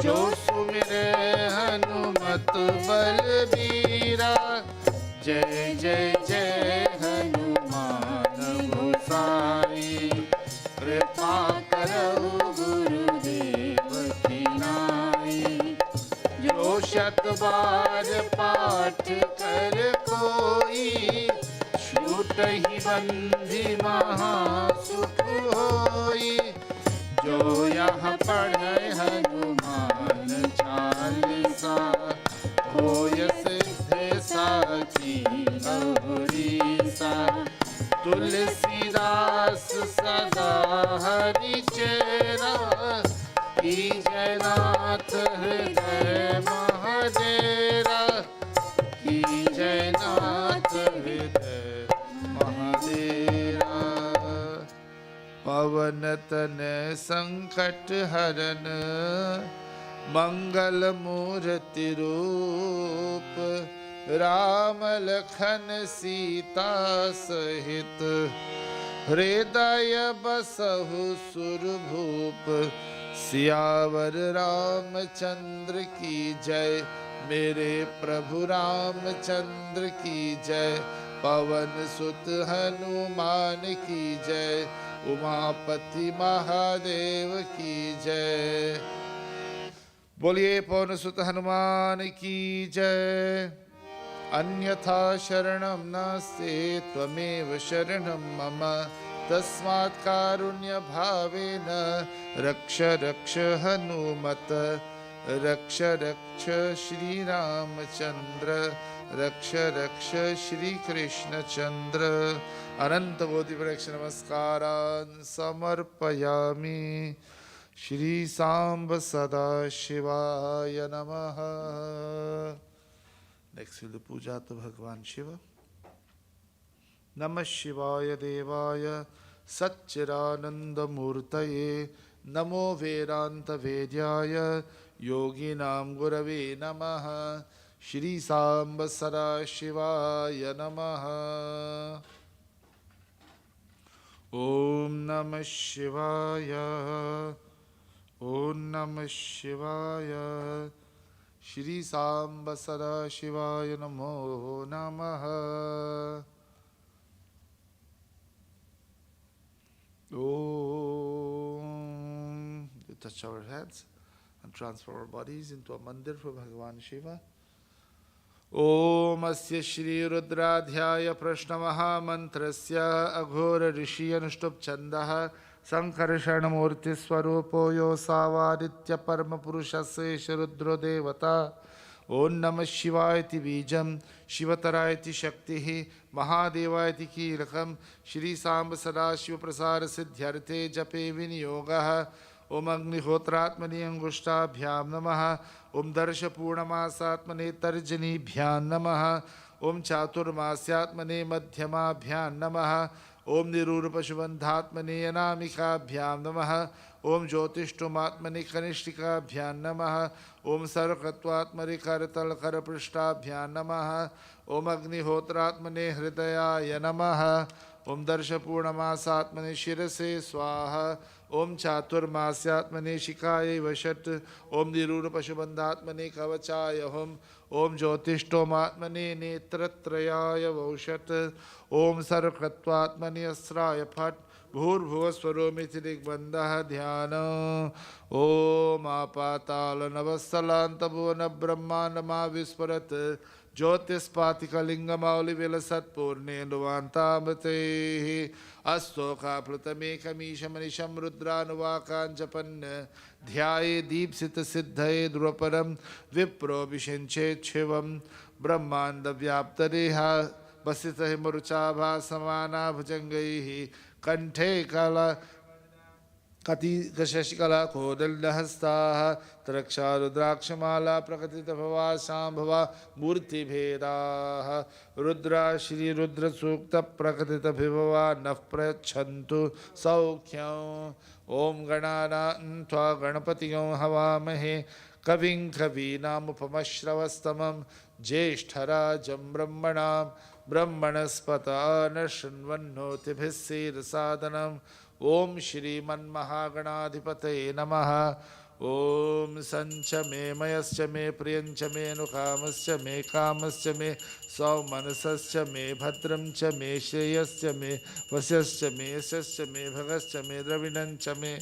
जो सुमिरै हनुमत बलबीरा। जय जय जय हनुमान गोसाई, कृपा करहु गुरुदेव की नाई। जो शत बार पाठ कर कोई, छूटहि बंधि महा सुख होई। जो यह पढ़ै हनुमान चालीसा, होय सिद्ध साखी गौरीसा। तुलसीदास सदा हरि चेरा, कीजय नाथ हृदय महाडेरा। कीजय नाथ हृदय महाडेरा। पवन तनय संकट हरन, मंगल मूर्ति रूप। राम लखन सीता सहित, हृदय बसहु सुरभूप। सियावर रामचंद्र की जय, मेरे प्रभु रामचंद्र की जय। पवन सुत हनुमान की जय, उमापति महादेव की जय। बोलिए पवन सुत हनुमान की जय। अन्यथा शरणं नास्ति त्वमेव शरणं मम तस्मात् कारुण्यभावेन रक्ष रक्ष हनुमत रक्ष रक्ष श्रीरामचंद्र रक्ष रक्ष श्री कृष्णचंद्र। अनंत कोटि प्रदक्ष नमस्कारान् समर्पयामि। श्री सांब सदा शिवाय नमः। नेक्स्ट विल पूजा तो भगवान शिव। नमः शिवाय देवाय सच्चिदानंदमूर्तये नमो वेदांत वेद्याय योगिनां गुरवे नमः। श्री सांब सदा शिवाय नमः। ओम नमः शिवाय ओम नमः शिवाय। श्री सांब सदा शिवाय नमो नमः। Om. Touch our heads and transfer our bodies into a mandir for Bhagavan Shiva. Om Asya Shri Rudradhyaya Prashna Mahamantrasya Aghora Rishi Anushtup Chandaha Sankarshan Murti Swarupo Yo Savaditya Parma Purushasya Sharudro Devata. Om Namah Shivaya Ti Bijam Shivataraya Ti Shaktihi Mahadevaya Ti Kirakam Shri Samba Sada Shiva Prasara Siddhyarte Jape Vinyogaha. Om Agnihotraatmani Angushtabhyam Namaha. Om Darsha Purnamasaatmane Tarjanibhyam Namaha. Om Chaturmasyatmane Madhyamabhyam Namaha. Om Nirurupashubandhatmane Anamikabhyam Namaha. Om Jyotishtumatmane Kanishtikabhyam Namaha. Om Sarvakatvatmane Karatal Karaprishthabhyam Namaha. Om Agnihotraatmane Hridayaya Namaha. Om Darsha Purnamasaatmane Shirase Swaha. Om Chaturmasyatmane Shikaya Vashat. Om Nirurupashubandhatmane Kavachaya Hum. Om Jyotishtomatmane Netratrayaya Vaushat. Om Sarvakatvatmane Asraya Phat. भूर्भुवस्वरोमिति दिग्बन्धः ध्यान। ओम आपाताल नवस्थलान्तभुवन ब्रह्माण्डमा विस्फुरत् ज्योतिस्पातिकलिङ्गमौलिविलसत्पूर्णेन्दुवान्तामृतैः अस्तोकाप्लुतमेकमीशमनिशं रुद्रानुवाकाञ्जपन् ध्याये दीप्सितसिद्धये ध्रुवपरं विप्रोऽभिषिञ्चेच्छिवं ब्रह्माण्डव्याप्तदेहा वसितः मरुचाभासमाना भुजङ्गैः कंठे कला कति शशिकला कोदलहस्ताः त्रक्षा रुद्राक्षमाला प्रकटितभवा शाम्भवा मूर्तिभेदाः रुद्रा श्री रुद्र सूक्त प्रकटितभिभवा नः प्रयच्छन्तु सौख्यम्। ओम गणानां त्वा गणपतिं हवामहे कविं कवीनामुपमश्रवस्तमं ज्येष्ठराजं ब्रह्मणां ब्रह्मणस्पत नशृण्वन्नोतिभिः सीदसादनम्। ओम श्रीमन्महागणाधिपतये नमः। ओम संच मे मयश्च मे प्रियंच मे नुकामश्च मे कामश्च मे सौमनसश्च मे भद्रं च मे श्रेयश्च मे वश्यश्च मे यशश्च मे भगश्च मे द्रविणञ्च मे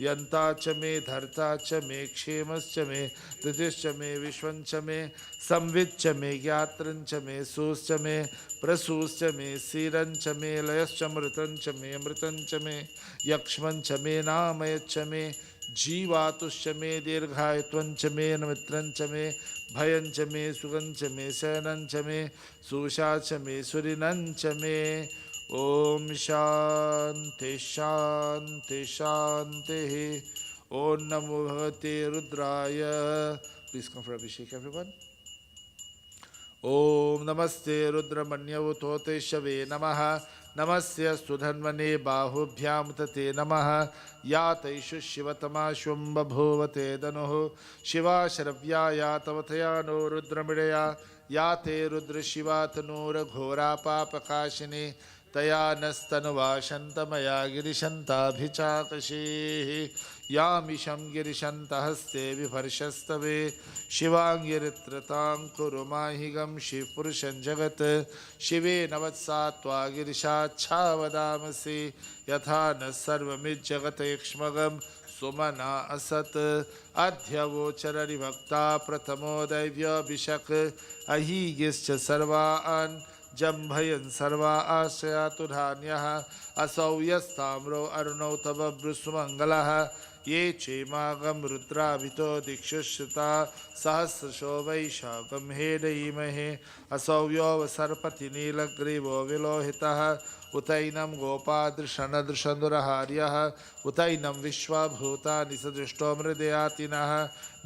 यन्ता च मे धर्ता च मे क्षेमश्च मे धृतिश्च मे विश्वञ्च मे संविच्च मे ज्ञात्रञ्च मे सूश्च मे प्रसूश्च मे सीरञ्च मे लयश्च मृतञ्च मे अमृतञ्च मे यक्ष्मञ्च मे नामयच्च मे जीवातुश्च मे दीर्घायुत्वञ्च मे नमित्रञ्च मे भयञ्च मे सुगञ्च मे शयनञ्च मे सुषाच मे सुरिनञ्च मे। ओम शांति शांति शांति। ओम नमो भगवते रुद्राय। Please come for abhishek everyone. ओम नमस्ते रुद्रमन्यवतोते शवे नमः। नमस्य सुधन्वने बाहुभ्यां तते नमः। या तैषु शिवतमा शुम्बभूवते दनुः शिवा शरव्या या तवथया नो रुद्रमिडया या ते रुद्रशिवा तनूरघोरा पापकाशिनी तया नस्तनुवा शन्तमया गिरिशन्ताभिचाकशीः यामिशं गिरिशन्तहस्ते विभर्षस्तवे शिवाङ्गिरित्रतां कुरु माहिगं शिवपुरुषं जगत् शिवे नवत्सा त्वा गिरिशाच्छा वदामसि यथा न सर्वमिज्जगतैक्ष्मगं सुमना असत अध्यवोचररिभक्ता प्रथमो दैव्यभिषक् अहीगिश्च सर्वान् जम्भयन् सर्वा आश्रयातुधान्यः असौ यस्ताम्रो अरुणौ तव वृषुमङ्गलः ये चेमागं रुद्राभितो दिक्षुश्रुता सहस्रशो वैशाखं हेदयीमहे असौ योऽवसर्पति नीलग्रीवो विलोहितः उतैनं गोपादृशनदृशनुरहार्यः उतैनं विश्वभूतानि सदृष्टो मृदयातिनः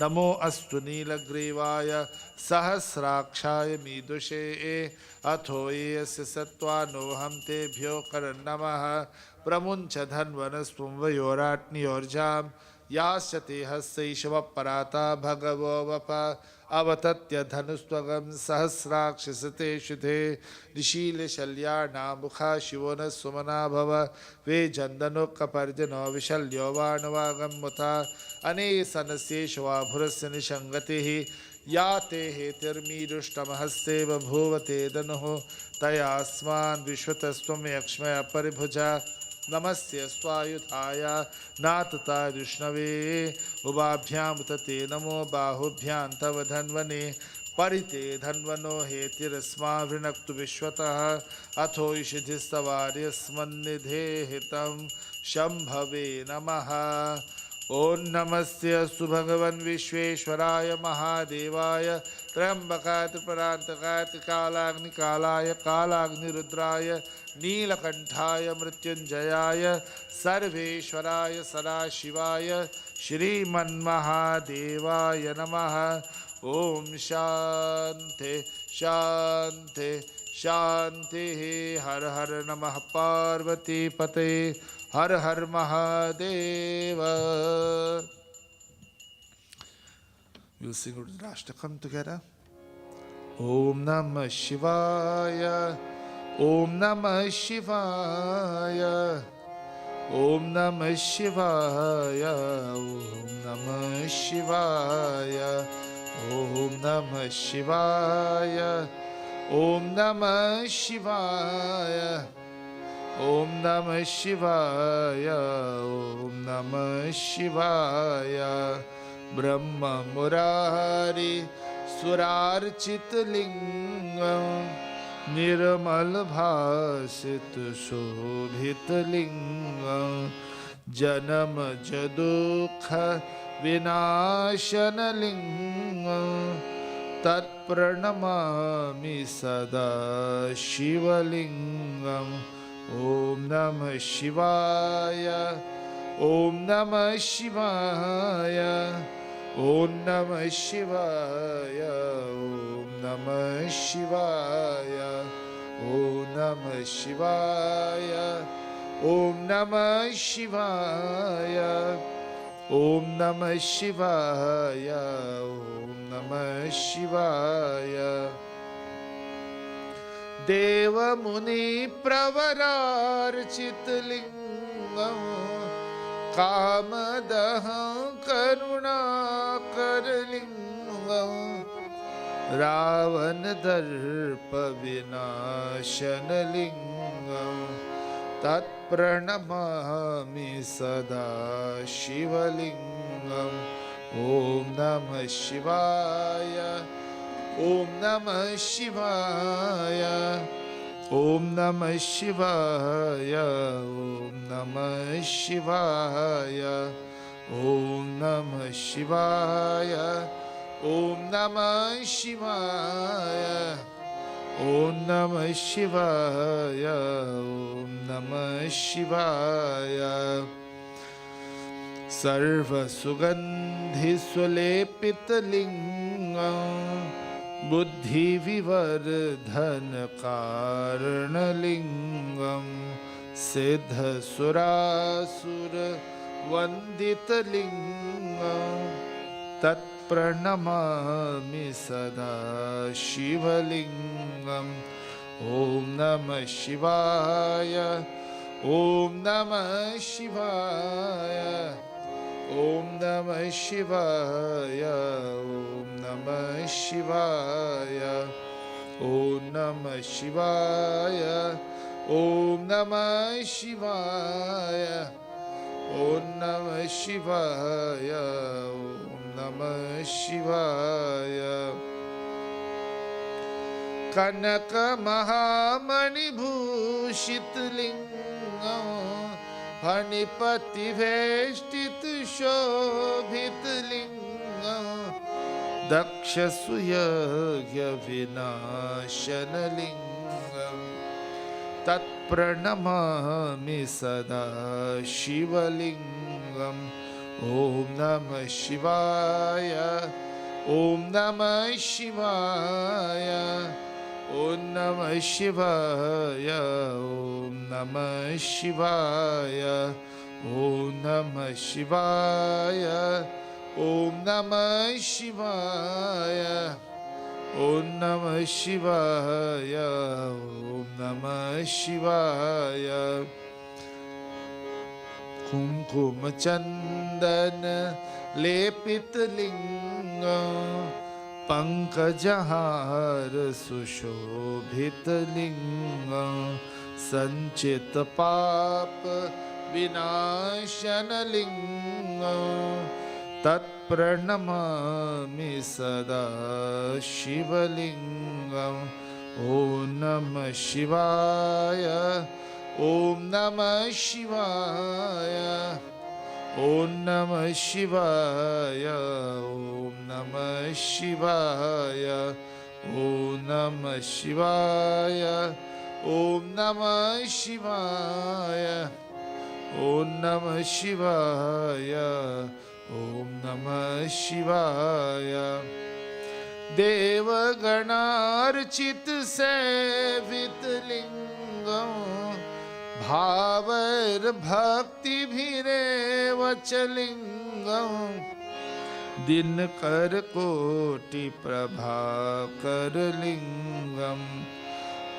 नमो अस्तु नीलग्रीवाय सहस्राक्षाय मीदुषे अथो येऽस्य सत्त्वानोऽहं तेभ्यो करन्नमः प्रमुञ्च धन्वनस्त्वं वयोराट्नियोर्जां याश्च ते हस्तैषवपराता भगवो वप अवतत्य धनुस्त्वगं सहस्राक्षसते शुधे निशीलशल्यानामुखा शिवो न सुमना भव वे जन्दनुकपर्जनो विशल्यो वाणवागं मुता अनेसनस्येषवाभुरस्य निषङ्गतिः या ते हेतिर्मीरुष्टमहस्ते बभूव ते दनुः तयास्मान् विश्वतस्त्वं यक्ष्मय परिभुजा नमस्य स्वायुधाय नातता विष्णवे उभाभ्यां तते नमो बाहुभ्यां तव धन्वने परिते धन्वनो हेतिरस्माभृणक्तु विश्वतः अथो इषिधिस्तवार्यस्मन्निधेहितं शम्भवे नमः ओं नमस्ते अस्तु भगवन् विश्वेश्वराय महादेवाय त्र्यंबकाय त्रिपुरान्तकाय त्रिकालाग्निकालाय कालाग्निरुद्राय नीलकंठाय मृत्युंजयाय सर्वेश्वराय सदाशिवाय श्रीमन्महादेवाय नमः। ओम शांति शांति शांति। हर हर नमः पार्वती पते। हर हर Mahadev. We'll sing Ruddrashtakam together. Om Namah Shivaya. Om Namah Shivaya. Om Namah Shivaya. Om Namah Shivaya. Om Namah Shivaya. Om Namah Shivaya. Om Namah Shivaya. Om Namah Shivaya. Brahma Murari Surarchit Lingam Nirmal Bhasit Shobhit Lingam Janam Jadukha Vinashana Lingam Tat Pranamami Sada Shivalingam. Om Namah Shivaya. Om Namah Shivaya. Om Namah Shivaya. Om Namah Shivaya. Om Namah Shivaya. Om Namah Shivaya. Om Namah Shivaya. Om Namah Shivaya. Deva Muni Pravararchit Lingam Kamadaham Karunakar Lingam Ravan Darpa Vinashana Lingam Tat Pranamami Sada Shivalingam. Om Namah Shivaya. Om Namah Shivaya. Om Namah Shivaya. Om Namah Shivaya. Om Namah Shivaya. Om Namah Shivaya. Om Namah Shivaya. Om Namah Shivaya. Sarva Sugandhi Sulepit Lingam Buddhi Vivardhan Karana Lingam Siddha Surasura Vandita Lingam Tat Pranamami Sada Shivalingam. Om Namah Shivaya. Om Namah Shivaya. Om Namah Shivaya. Om Namah Shivaya. Om Namah Shivaya. Om Namah Shivaya. Om Namah Shivaya. Om Namah Shivaya. Kanaka Mahamani Bhushit Lingam Phanipati Veshtit Shobhit Lingam Daksha Suyagya Vinashana Lingam Tat Pranamami Sada Shivalingam. Om Namah Shivaya. Om Namah Shivaya. Om Namah Shivaya. Om Namah Shivaya. Om Namah Shivaya. Om Namah Shivaya. Om Namah Shivaya. Om Namah Shivaya. Kumkum Chandana Lepit Lingam Pankajahar Sushobhit Lingam Sanchit Pap Vinashana Lingam Tat Pranamami Sada Shivalingam. Om Namah Shivaya. Om Namah Shivaya. Om Namah Shivaya. Om Namah Shivaya. Om Namah Shivaya. Om Namah Shivaya. Om Namah Shivaya. Om Namah Shivaya. Devaganarchit Sevit Lingam Bhavar Bhakti Bhire Vachalingam Dinkar Koti Prabhakar Lingam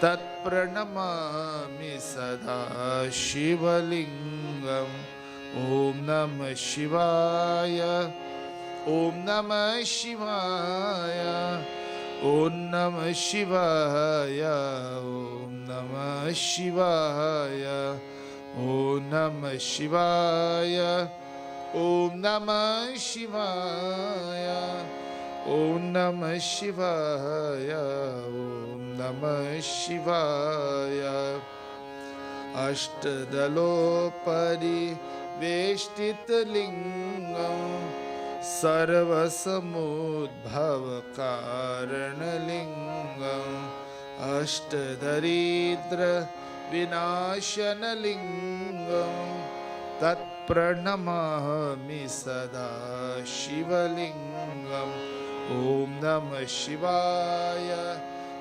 Tat Pranamami Sada Shivalingam. Om Namah Shivaya. Om Namah Shivaya. Om Namah Shivaya. Om Namah Shivaya. Om Namah Shivaya. Om Namah Shivaya. Om Namah Shivaya. Om Namah Shivaya. Ashtadalopari Veshtit Lingam Sarvasamudbhava Karana Lingam Ashtadaridra Vinashana Lingam Tat Pranamami Sada Shivalingam. Om Namah Shivaya.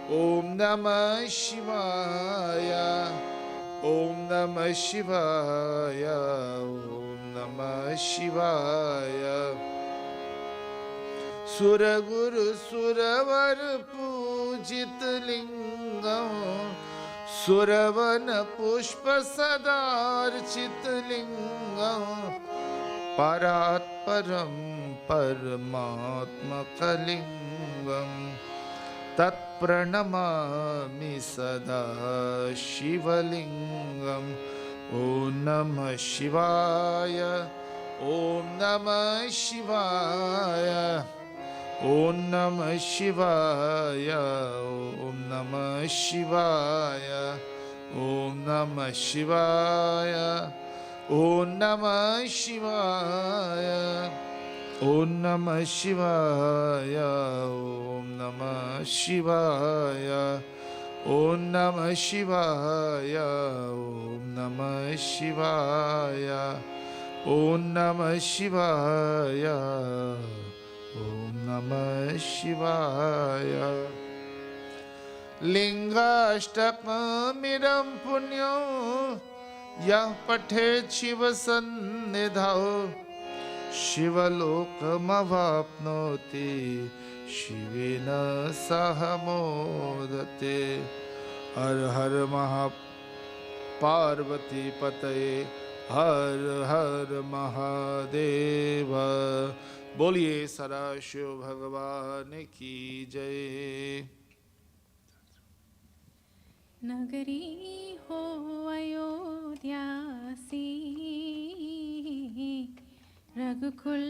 Om Namah Shivaya. Om Namah Shivaya. Om Namah Shivaya. Sura Guru Suravar Pujit Lingam Suravana Pushpa Sadar Chit Lingam Parat Param Paramatma Kalingam Tat Pranamami Sada Shivalingam. Om Namah Shivaya. Om Namah Shivaya. Om Namah Shivaya. Om Namah Shivaya. Om Namah Shivaya. Om Namah Shivaya. Om Namah Shivaya. Om Namah Shivaya. Om Namah Shivaya. Om Namah Shivaya. Om Namah Shivaya. Om Namah Shivaya. Lingashtakamiram punyam yah pathet shiva sannidhau शिवलोकमवाप्नोति शिवेन सह मोदते. हर हर महापार्वती पतये हर हर महादेव. बोलिए सदाशिव भगवान की जय. नगरी हो अयोध्या सी रघुकुल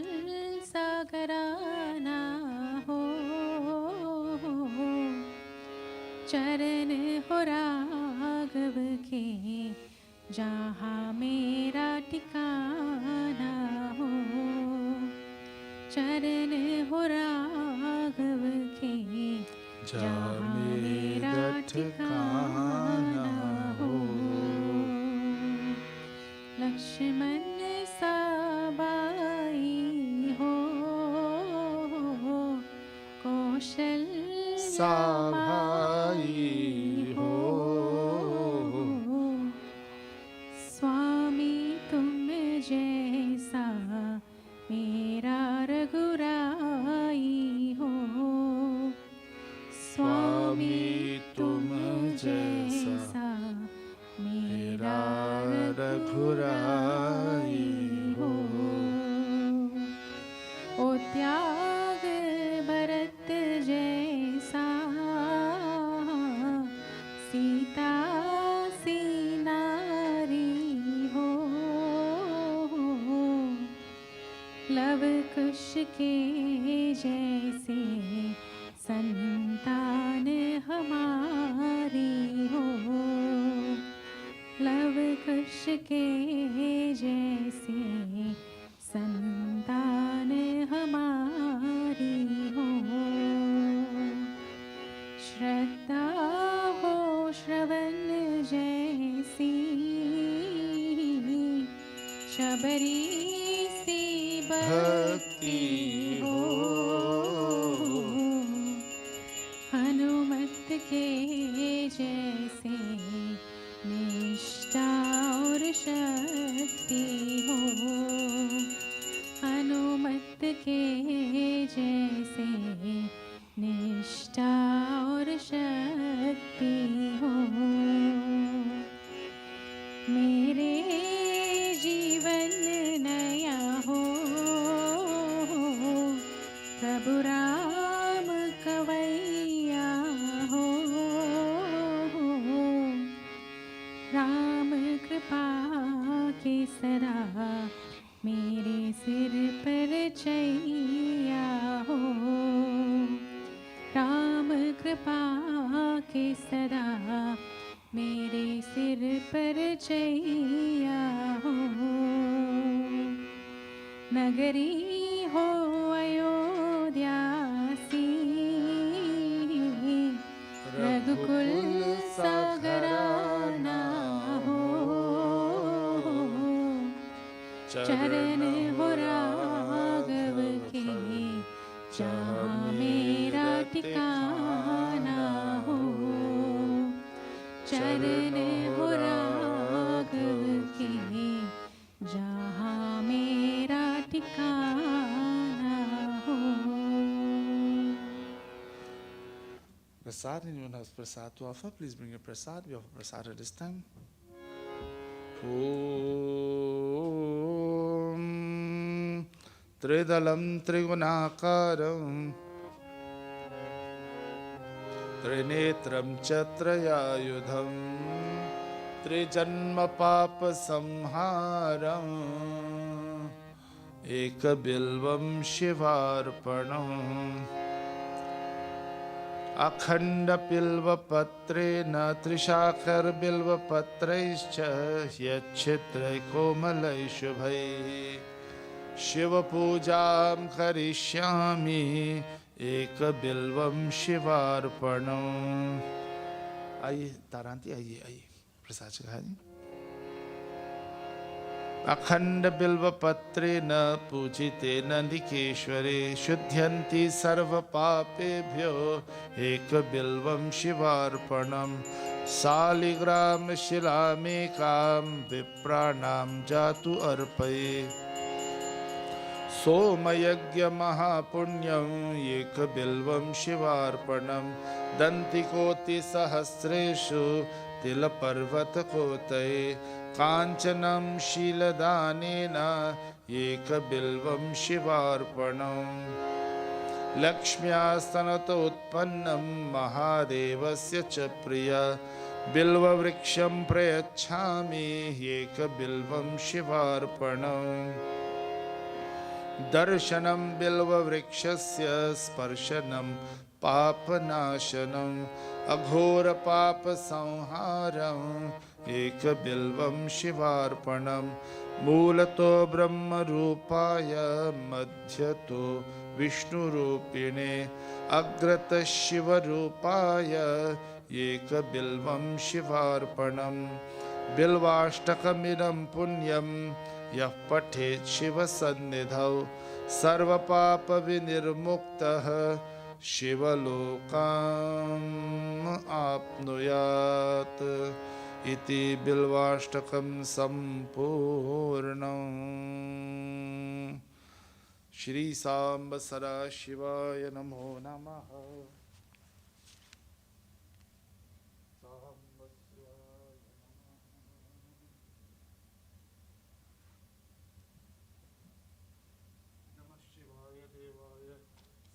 सागराना हो, चरण हो राघव के जहाँ मेरा ठिकाना हो, चरण हो राघव के जहाँ मेरा ठिकाना हो। लक्ष्मण साबाई हो, कौशल्या भाई हो, स्वामी तुम जैसा मेरा रघुराई हो, स्वामी तुम जैसा मेरा रघुराई हो। ओ त्याग भरत जैसा सीता सी नारी हो, लव कुश के जैसे संतान हमारी हो, लव कुश के जैसे संतान हमारी हो। श्रद्धा हो श्रवण जैसी शबरी सी भक्ति हो, हनुमत के जैसे निष्ठा और शक्ति हो, हनुमत के जैसे निष्ठा और शक्ति हो। मेरे जीवन नया हो, प्रभु राम कवैया हो, राम कृपा के सदा मेरे सिर पर छैया हो, राम कृपा के सदा मेरे सिर पर छैया हो। नगरी हो अयोध्यासी, रघुकुल सागराना हो, चरण हो राघव के जहाँ मेरा ठिकाना हो, चरण हो राघव के जहाँ मेरा ठिकाना हो। Prasad, anyone has prasad to offer? Please bring your prasad. We offer prasad at this time. Om Tridalam Trigunakaram Trinetram Chatrayayudham Trijanma Papa Samharam Ekabilvam Shivarpanam अखंड बिल्व पत्रे न त्रिशाखर बिल्व पत्रैश्च यच्छित्र कोमलै शुभै शिव पूजां करिष्यामि एक बिल्वं शिवार्पणम्। आइए तारांती, आइए प्रसाद चढ़ाइए। अखंड बिल्व पत्रे न पूजिते नंदिकेश्वरे शुद्ध्यन्ति सर्व पापेभ्यो एक बिल्वं शिवार्पणम्। शालिग्राम शिलामेकां विप्राणां जातु अर्पये सोमयज्ञ महापुण्यं एक बिल्वं शिवार्पणम्। दन्तिकोटि सहस्रेषु तिलपर्वत कोतये कांचनं शीलदानेन एक बिल्वं शिवार्पणम्। लक्ष्म्यास्तनतोत्पन्नं महादेवस्य च प्रिय बिल्ववृक्षं प्रयच्छामि एक बिल्वं शिवार्पणम्। दर्शनं बिल्ववृक्षस्य स्पर्शनं पापनाशनम् अघोरपापसंहारम् एकबिल्वं शिवार्पणम् मूलतो ब्रह्मरूपाय मध्यतो विष्णुरूपिणे अग्रतः शिवरूपाय एकबिल्वं शिवार्पणम् बिल्वाष्टकमिदं पुण्यं यः पठेत् शिवसन्निधौ सर्वपापविनिर्मुक्तः शिवलोकाम् आप्नुयात् इति बिल्वाष्टकं सम्पूर्णम्। श्री सांब सदाशिवाय नमो नमः।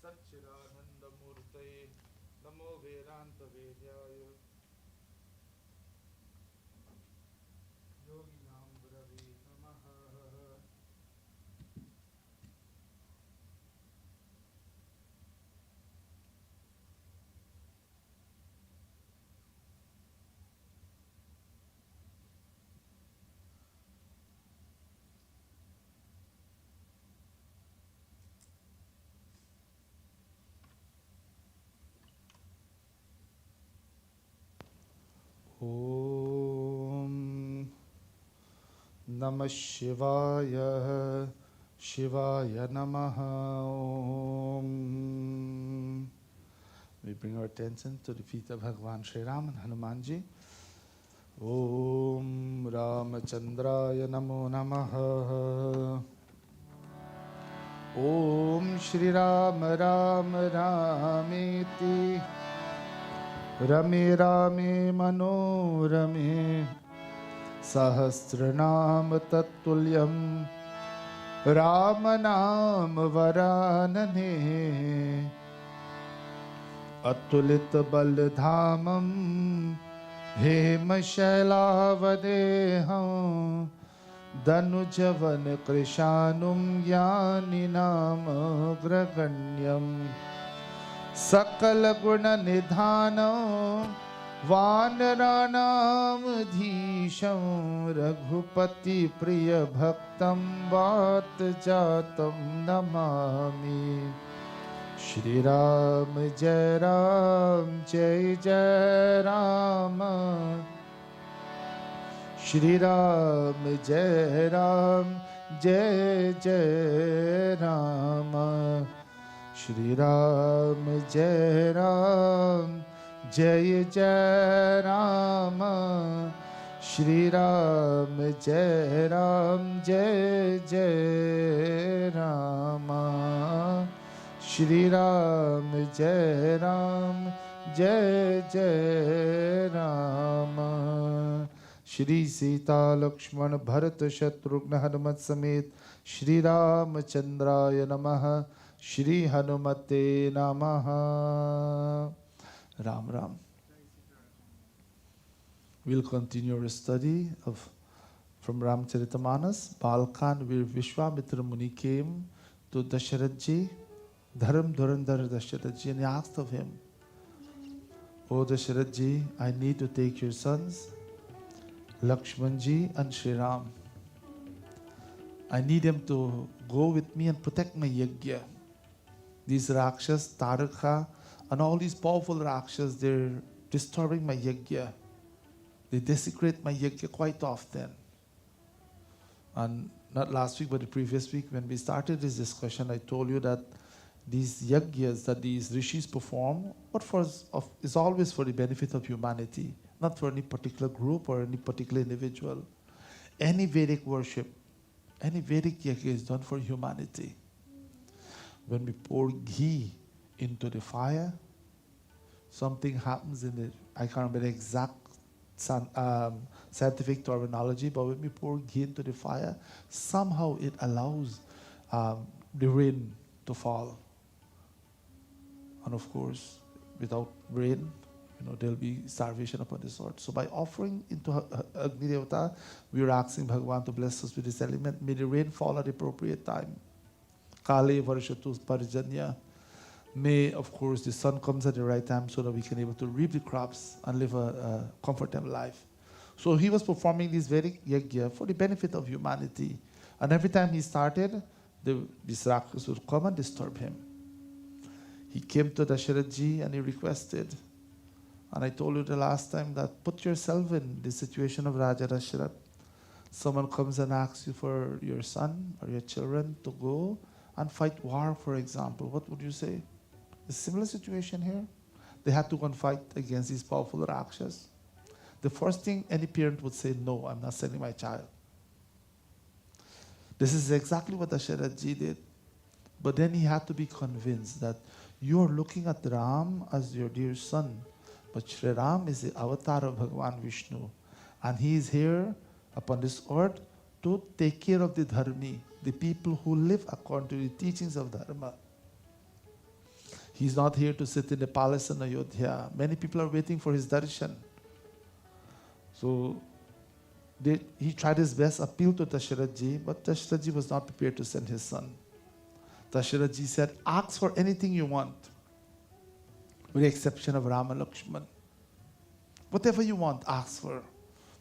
सच्चिदानंदमूर्तये नमो वेदांत वेद्याय योगिनां गुरवे नमः। ॐ नमः शिवाय शिवाय नमः। ॐ We bring our attention to the feet of Bhagwan Sri Ram and Hanuman ji. Om Ramachandraya Namo Namaha. Om Shri Ram Ram Rameti Rame Rame Manorame Sahasranam Tattulyam Ramanam Varanane Atulit Baldhamam Hema Shailavadeham Danujavan Krishanum Yaninam Graganyam Sakala Guna Nidhanam Vanaranam Dhisham Raghupati Priya Bhaktam Vat Jatam Namami Shri Ram Jai Ram Jai Jai Ram Shri Ram Jai Ram Jai Jai Ram Shri Ram Jai Ram Jai Jai Ram Shri Ram Jai Ram Jai Jai Ram Shri Ram Jai Ram Jai Jai Ram Shri Sita Lakshman Bharat Shatrugna Hanumat Samet Shri Ramachandraya Namaha Shri Hanumate Namaha. Ram Ram. We'll continue our study from Ramcharitamanas. Balkan, where Vishwamitra Muni came to Dasharatji, Dharam Dhurandhar Dasharatji, and he asked of him, O Dasharatji, I need to take your sons, Lakshmanji and Sri Ram. I need them to go with me and protect my yajna. These Rakshas, Tarakha, and all these powerful Rakshas, they're disturbing my yajna. They desecrate my yajna quite often. And not last week, but the previous week, when we started this discussion, I told you that these yajnas that these rishis perform, is always for the benefit of humanity, not for any particular group or any particular individual. Any Vedic worship, any Vedic yajna is done for humanity. When we pour ghee into the fire, something happens in it. I can't remember the exact scientific terminology, but when we pour ghee into the fire, somehow it allows the rain to fall. And of course, without rain, there'll be starvation upon this earth. So by offering into Agni Devata, we are asking Bhagavan to bless us with this element. May the rain fall at the appropriate time. Kale Varshatu Parjanya. May, of course, the sun comes at the right time so that we can able to reap the crops and live a comfortable life. So he was performing this very yajna for the benefit of humanity. And every time he started, these Rakshas would come and disturb him. He came to Dasharatji and he requested, and I told you the last time that put yourself in the situation of Raja Dasharath. Someone comes and asks you for your son or your children to go and fight war, for example. What would you say? A similar situation here. They had to go and fight against these powerful Rakshas. The first thing any parent would say, no, I'm not sending my child. This is exactly what Dasharatji did. But then he had to be convinced that you're looking at Ram as your dear son. But Shri Ram is the avatar of Bhagavan Vishnu. And he is here upon this earth to take care of the dharmi, the people who live according to the teachings of Dharma. He's not here to sit in the palace in Ayodhya. Many people are waiting for his darshan. So he tried his best, appeal to Dasharatji, but Dasharatji was not prepared to send his son. Dasharatji said, ask for anything you want, with the exception of Rama Lakshman. Whatever you want, ask for.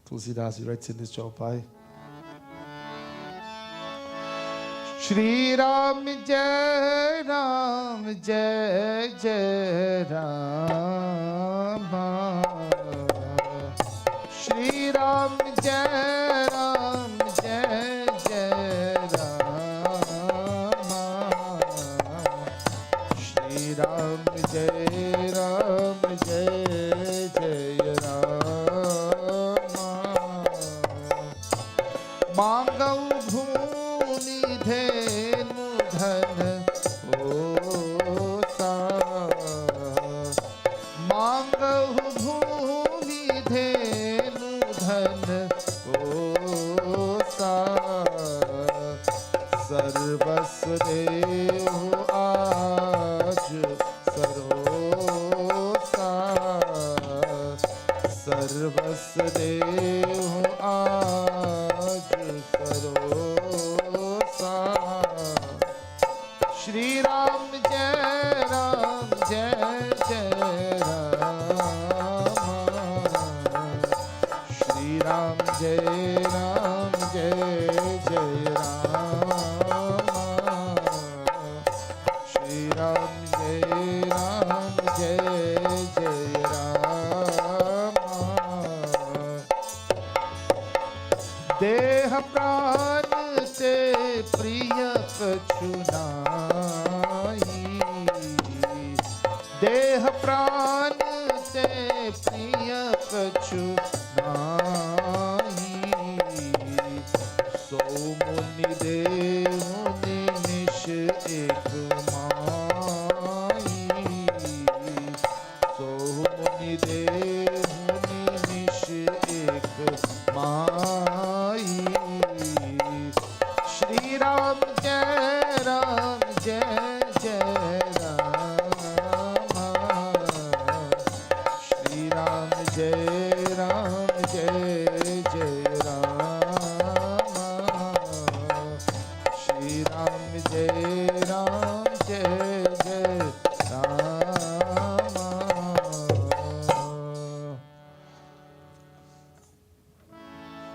Tulsidas, he writes in this chaupai. Shri Ram Jai Ram Jai Jai Ram. Shri Ram Jai Ram Jai Jai Ram. Shri Ram Jai Ram Jai Jai Ram. Mangav bhumi dhenu dhan hosa. Mangav bhumi dhenu dhan hosa. Sarvas dehu aaj sarosa. Sarvas dehu aaj sarosa. Shri Ram Jai Ram Jai Jai Ram. Shri Ram Jai Ram Jai Jai Ram. Shri Ram Jai Ram Jai Jai Ram. Deh pran te priya kachu nahi. Deh pran te priya kachu nahi. So muni dehu nimish ek mahi. So muni dehu nimish ek mahi. Shri Ram Jai Ram Jai Jai Ram. Shri Ram Jai Ram Jai Jai Ram. Shri Ram Jai Ram Jai Jai Ram.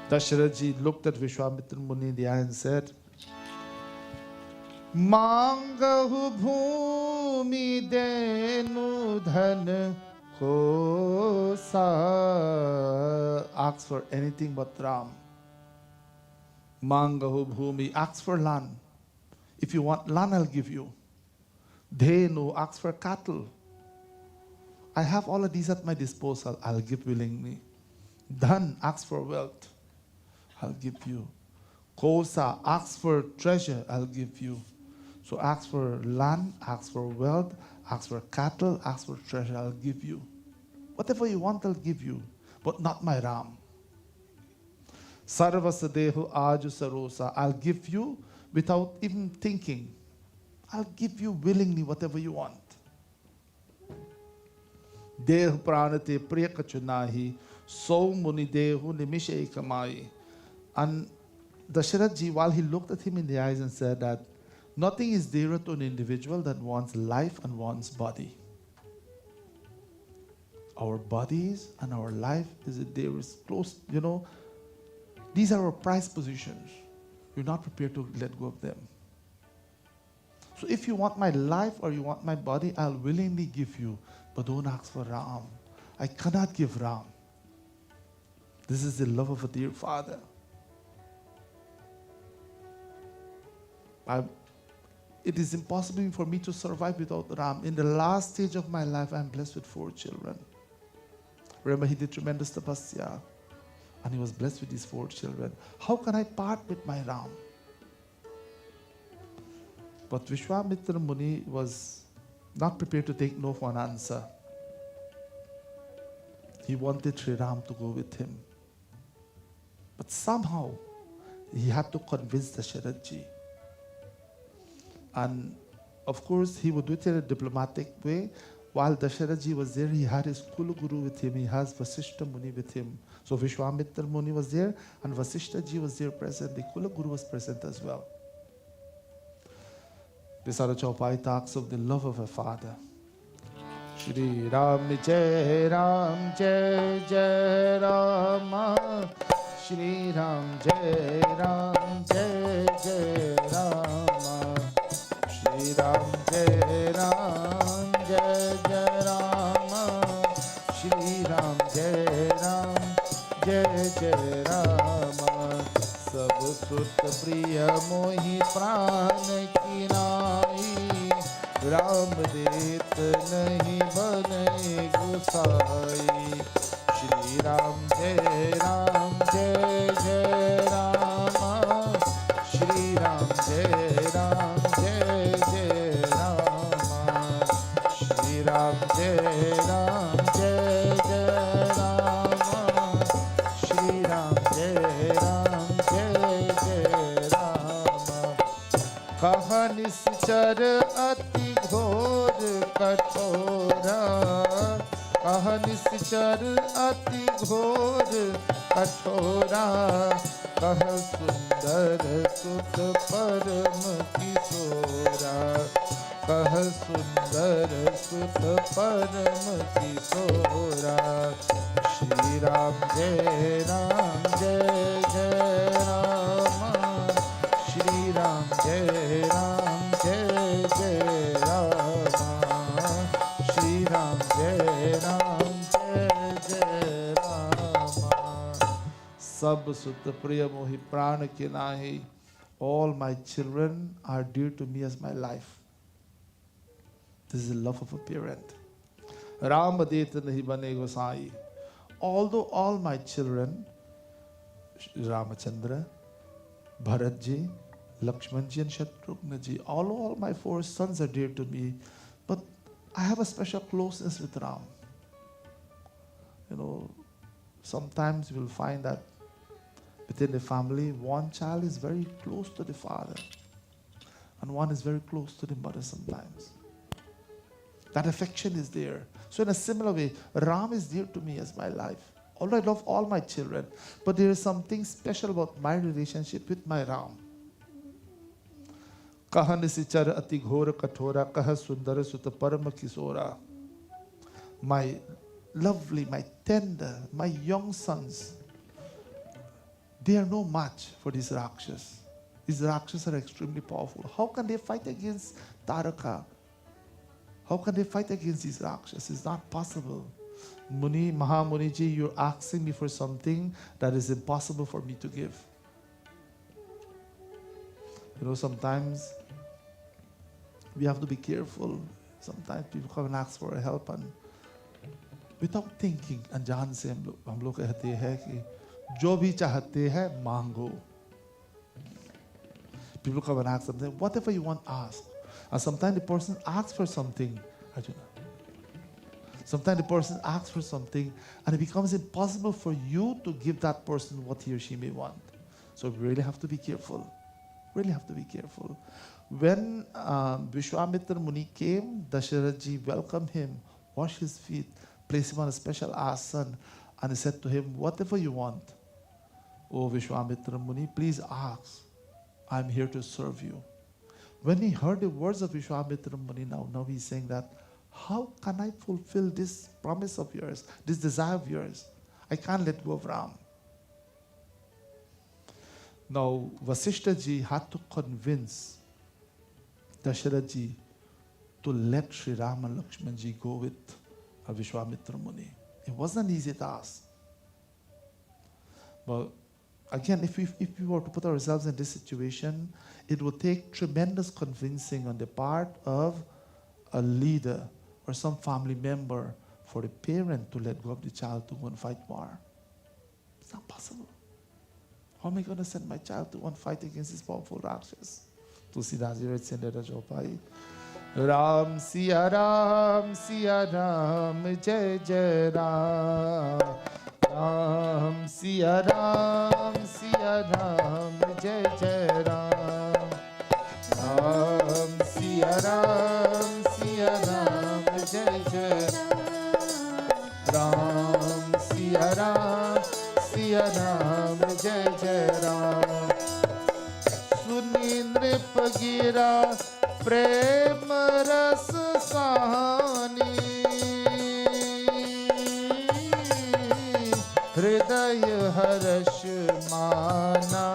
Dasharatji looked at Vishwamitra Muni in the eye and said, Mangahu bhumi denu dhan hosa. Ask for anything but Ram. Mangahu bhumi, ask for land. If you want land, I'll give you. Dhenu, ask for cattle. I have all of these at my disposal. I'll give willingly. Dhan, ask for wealth. I'll give you. Kosa, ask for treasure. I'll give you. So ask for land, ask for wealth, ask for cattle, ask for treasure. I'll give you. Whatever you want, I'll give you. But not my Ram. Sarvasadehu aju sarosa. I'll give you without even thinking. I'll give you willingly whatever you want. Dehu pranate priyakachunahi. So muni dehu nimishe kamai. And Dasharatji, while he looked at him in the eyes and said that, Nothing is dearer to an individual than one's life and one's body. Our bodies and our life is close, these are our prized possessions. You're not prepared to let go of them. So if you want my life or you want my body, I'll willingly give you, but don't ask for Ram. I cannot give Ram. This is the love of a dear father. It is impossible for me to survive without Ram. In the last stage of my life, I'm blessed with 4 children. Remember, he did tremendous tapasya, and he was blessed with these 4 children. How can I part with my Ram? But Vishwamitra Muni was not prepared to take no for an answer. He wanted Sri Ram to go with him. But somehow, he had to convince Dasharatji. And of course, he would do it in a diplomatic way. While Dasharatji was there, he had his Kula Guru with him. He has Vasishta Muni with him. So Vishwamitra Muni was there, and Vasishta Ji was there present. The Kula Guru was present as well. These are the Chaupai talks of the love of a father. Shri Ram Jai Ram Jai Jai Rama. Shri Ram Jai Ram Jai Jai Rama. Shri Ram Jai Ram Jai Jai Rama. Shri Ram Jai Ram Jai Jai Rama. Sab sut priya mohi pran ki nahi. Ram det nahi bane gusai. Shri Ram Jai Ram Jai Jai Rama. Shri Ram Jai Ram Jai Jai Rama. Shri Ram Jai Ram Jai Jai Rama. Shri Ram Jai Ram Jai Jai Rama. Kaha nischar ati ghor kathora. Kaha nischar ati ghor kathora. Kaha sundar sut param kisora. Kaha sundar sut param kisora. Shri Ram Jai Ram Jai Jai Rama. Shri Ram Jai Ram Jai Jai Rama. Shri Ram Jai Ram Jai Jai Rama. Sab sut priya mohi pran ke nahi. All my children are dear to me as my life. This is the love of a parent. Ram det nahi bane gosai. Although all my children, Ramachandra, Bharatji, Lakshmanji and Shatrugnaji, all my 4 sons are dear to me, but I have a special closeness with Ram. Sometimes you'll find that within the family, one child is very close to the father, and one is very close to the mother sometimes. That affection is there. So in a similar way, Ram is dear to me as my life. Although I love all my children, but there is something special about my relationship with my Ram. Kaha nisichar ati ghora kathora, kaha sundara sutta parama kisora. My lovely, my tender, my young sons, they are no match for these Rakshas. These Rakshas are extremely powerful. How can they fight against Taraka? How can they fight against these Rakshas? It's not possible. Mahamuniji, you're asking me for something that is impossible for me to give. Sometimes we have to be careful. Sometimes people come and ask for help and without thinking, अनजान से हम लोग कहते हैं कि जो भी चाहते हैं मांगो. People come and ask something, whatever you want, ask. And sometimes the person asks for something, Arjuna. Sometimes the person asks for something and it becomes impossible for you to give that person what he or she may want. So we really have to be careful. Really have to be careful. When Vishwamitra Muni came, Dasharatji welcomed him, washed his feet, placed him on a special asan, and he said to him, whatever you want, oh Vishwamitra Muni, please ask. I'm here to serve you. When he heard the words of Vishwamitra Muni, now he's saying that, how can I fulfill this promise of yours, this desire of yours? I can't let go of Ram. Now, Vasishtha ji had to convince Dasharatha ji to let Sri Ram and Lakshman ji go with Vishwamitra Muni. It wasn't an easy task. But again, if we were to put ourselves in this situation, it would take tremendous convincing on the part of a leader or some family member for the parent to let go of the child to go and fight war. It's not possible. How am I going to send my child to go and fight against this powerful Rakshas? Tulsidas ji writes in the Rajopai, Ram Siya Ram, Jai Jai Ram. Ram Siya Ram, Jai Jai Ram. Ram Siya Ram, Jai Jai Ram. Ram Siya Ram, Jai Jai Ram. Suni Nripagira Prem Ras Sahani, Hridaya Harash Mana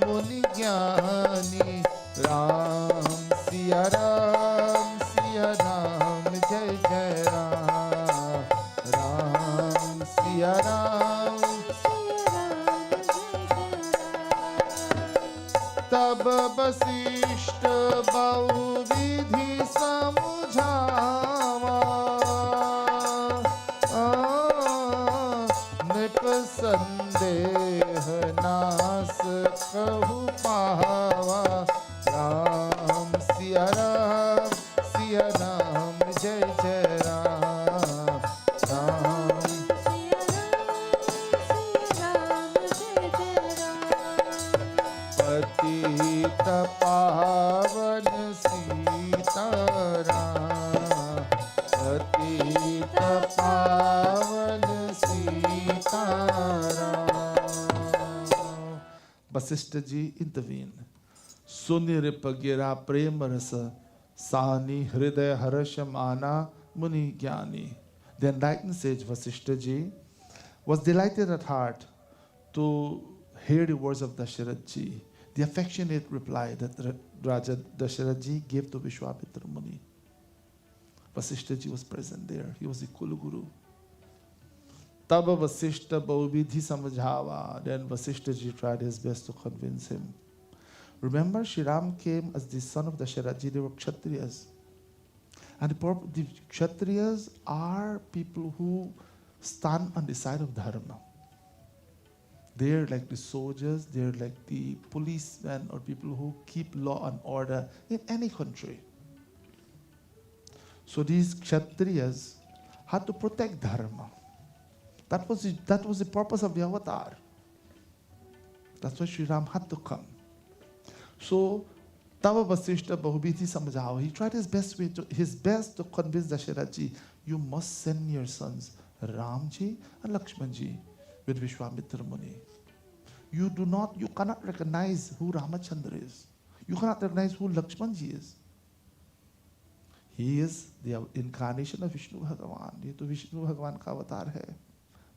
Muni Gyani. Ram Siya Ram, Jai Jai Ram. Ram Siya Ram. तब वशिष्ठ बहुविधि समझावा, नृप संदेह नास कहु पावा। राम सिया राम, जय जय राम। राम पतित पावन सीताराम, पतित पावन Sitaram. Vasishtha ji intervened. Suniripagira prema rasa sani hridaya harashamana muni gyani. The enlightened sage Vasishtha ji was delighted at heart to hear the words of Dasharatha ji, the affectionate reply that Raja Dasharatha ji gave to Vishwamitra Muni. Vasishtha ji was present there. He was the Kulu Guru. Taba Vasishtha Bauvidhi Samajhava. Then Vasishtha ji tried his best to convince him. Remember, Shri Ram came as the son of Dasharatha ji. They were Kshatriyas. And the Kshatriyas are people who stand on the side of Dharma. They're like the soldiers, they're like the policemen or people who keep law and order in any country. So these Kshatriyas had to protect Dharma. That was the purpose of the avatar. That's why Sri Ram had to come. So Tava Vasishtha Bahubiti Samajhava. He tried his best to convince Dasharatha ji, you must send your sons Ramji and Lakshmanji with Vishwamitra Muni. You cannot recognize who Ramachandra is. You cannot recognize who Lakshmanji is. He is the incarnation of Vishnu Bhagavan. Ye to Vishnu Bhagavan ka avatar hai.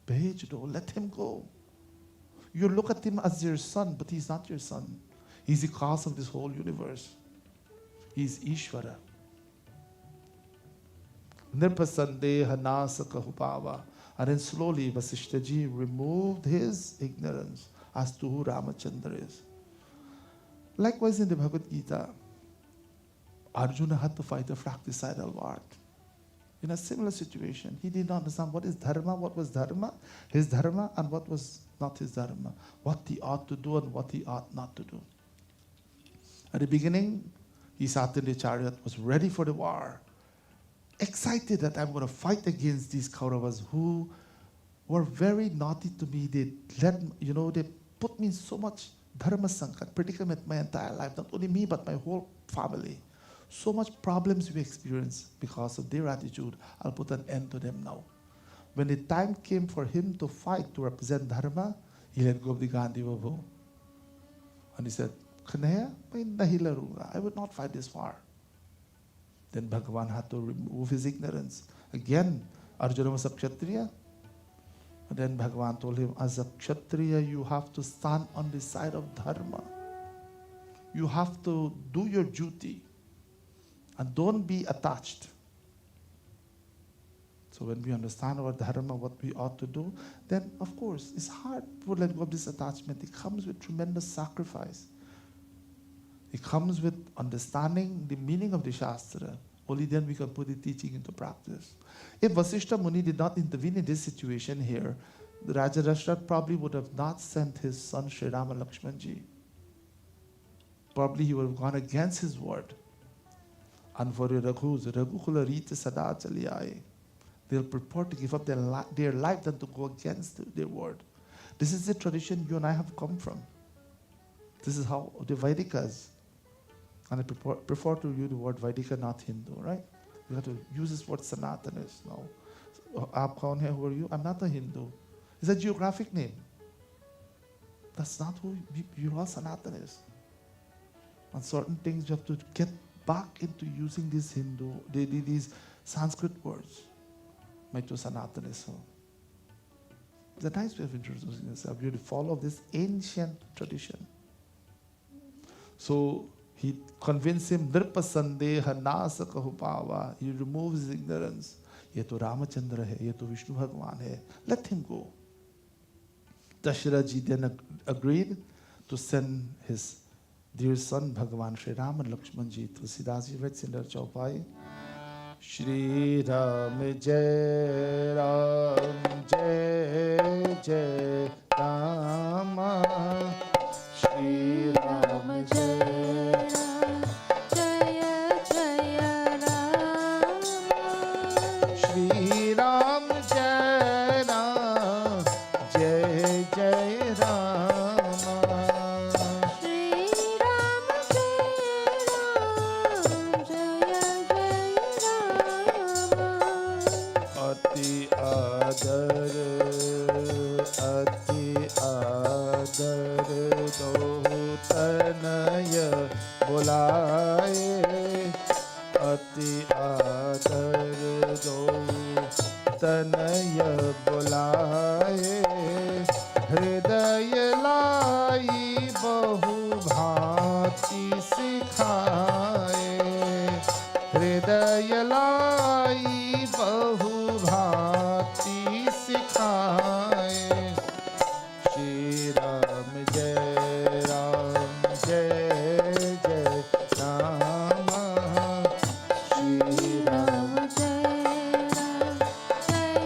Bhej do, let him go. You look at him as your son, but he's not your son. He's the cause of this whole universe. He's Ishvara. Nirpasandeha nasaka hupava. And then slowly Vasishtha ji removed his ignorance as to who Ramachandra is. Likewise in the Bhagavad Gita, Arjuna had to fight a fratricidal war. In a similar situation, he did not understand what is dharma, what was dharma, his dharma, and what was not his dharma, what he ought to do and what he ought not to do. At the beginning, he sat in the chariot, was ready for the war, excited that I'm going to fight against these Kauravas who were very naughty to me. They put me in so much dharma sankat, predicament my entire life, not only me, but my whole family. So much problems we experience because of their attitude. I'll put an end to them now. When the time came for him to fight to represent dharma, he let go of the Gandhi Vavu. And he said, Kanhaiya, main nahi larunga. I would not fight this war. Then Bhagavan had to remove his ignorance. Again, Arjuna was a Kshatriya. And then Bhagavan told him, as a Kshatriya, you have to stand on the side of Dharma. You have to do your duty. And don't be attached. So when we understand our Dharma, what we ought to do, then of course, it's hard to let go of this attachment. It comes with tremendous sacrifice. It comes with understanding the meaning of the Shastra. Only then we can put the teaching into practice. If Vasishtha Muni did not intervene in this situation here, the Raja Dasharatha probably would have not sent his son Sri Rama Lakshmanji. Probably he would have gone against his word. And for the Raghus, Raghukula Rita Sada Chali Aaye. They'll purport to give up their life than to go against their word. This is the tradition you and I have come from. This is how the Vedikas. And I prefer to use the word Vedika, not Hindu, right? You have to use this word Sanatanis now. Aap kaun hai, who are you? I'm not a Hindu. It's a geographic name. That's not who you're all Sanatanis. And certain things you have to get back into using these Hindu, these Sanskrit words. Make to Sanatanis. It's a nice way of introducing yourself. You have to follow this ancient tradition. So he convinced him, Nirpa Sandeha Nasa Kahupava. He removes his ignorance. Ye to Ramachandra hai, ye to Vishnu Bhagwan hai. Let him go. Dasharath then agreed to send his dear son Bhagavan Sri Ram and Lakshman ji to Siddhasi read Sindar Chaupai. Shri Ram Jai Ram Jai Jai Rama. Shri Ram Jai Ram Jai Jai Rama. Shri Ram Jai Ram Jai Jai Rama. Shri Ram Jai Ram Jai Jai Rama. Ati Adar do tanaya bulaye. Ati Adar do tanaya bulaye. Hridaya lai bahu bhati sikhaye. Hridaya lai bahu bhati sikhaye. Shri Ram Jai Ram Jai Jai Rama. Shri Ram Jai Ram Jai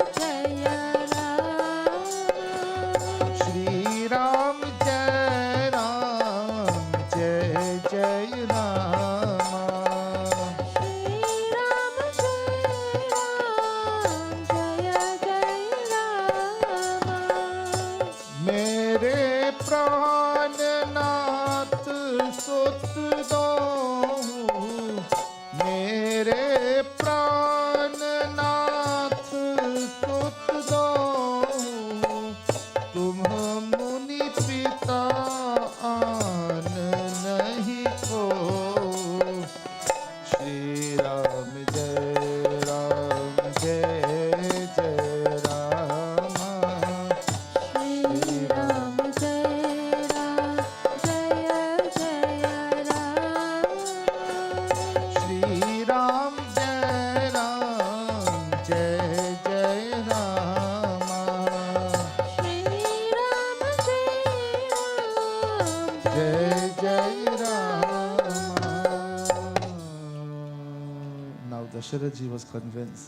Jai Rama. Shri Ram Jai Ram Jai Jai Rama. Shri Ram Jai Ram Jai Jai Rama. मेरे प्राणनाथ सुत दो, मेरे प्राणनाथ सुत दो, तुम मुनि पिता आन नहीं को। श्री राम जय जय Rama. Shri Ram Jai Ram Jai Jai Rama. Shri Ram Jai Ram Jai Jai Rama. Shri Ram Jai Jai Ram Jai Rama. Now Dasharath ji was convinced,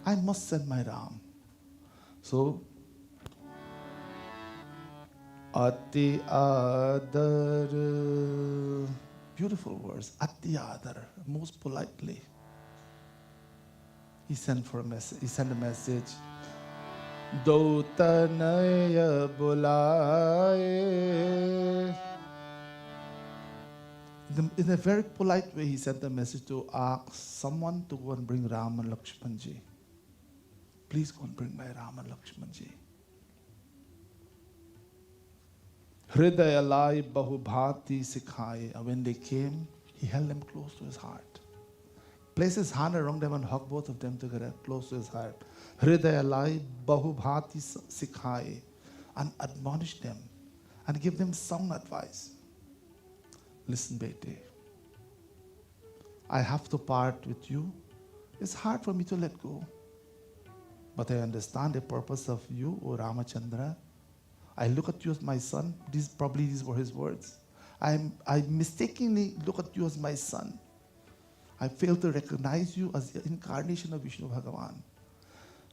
I must send my Ram. So Ati Adar, beautiful words. Ati Adar, most politely. He sent for a message. He sent a message. Do tanaya bulaye. In a very polite way, he sent a message to ask someone to go and bring Ram and Lakshmanji. Please go and bring my Ram and Lakshmanji. Hridaya lai bahubhati sikhaye. And when they came, he held them close to his heart. Placed his hand around them and hugged both of them together, close to his heart. Hridaya lai bahubhati sikhaye. And admonished them and give them sound advice. Listen, bete, I have to part with you. It's hard for me to let go. But I understand the purpose of you, O Ramachandra. I look at you as my son. These were his words. I mistakenly look at you as my son. I fail to recognize you as the incarnation of Vishnu Bhagavan.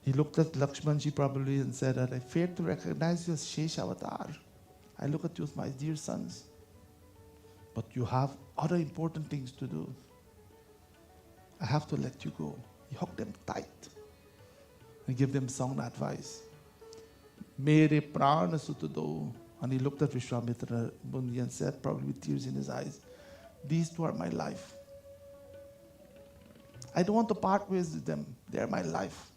He looked at Lakshmanji probably and said that I fail to recognize you as Shesh Avatar. I look at you as my dear sons. But you have other important things to do. I have to let you go. He hugged them tight and give them sound advice. Mere prana sutado. And he looked at Vishwamitra Muni and said, probably with tears in his eyes, these two are my life. I don't want to part ways with them. They are my life.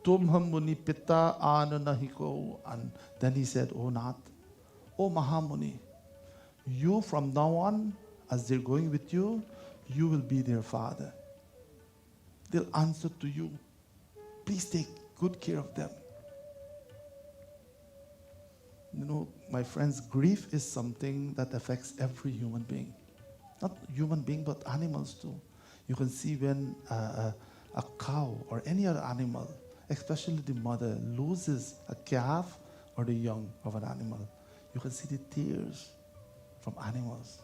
Tum ham muni pitta ananahiko. And then he said, O Nath, O Mahamuni, you from now on, as they're going with you, you will be their father. They'll answer to you. Please take good care of them. You know, my friends, grief is something that affects every human being. Not human being, but animals too. You can see when a cow or any other animal, especially the mother, loses a calf or the young of an animal. You can see the tears from animals.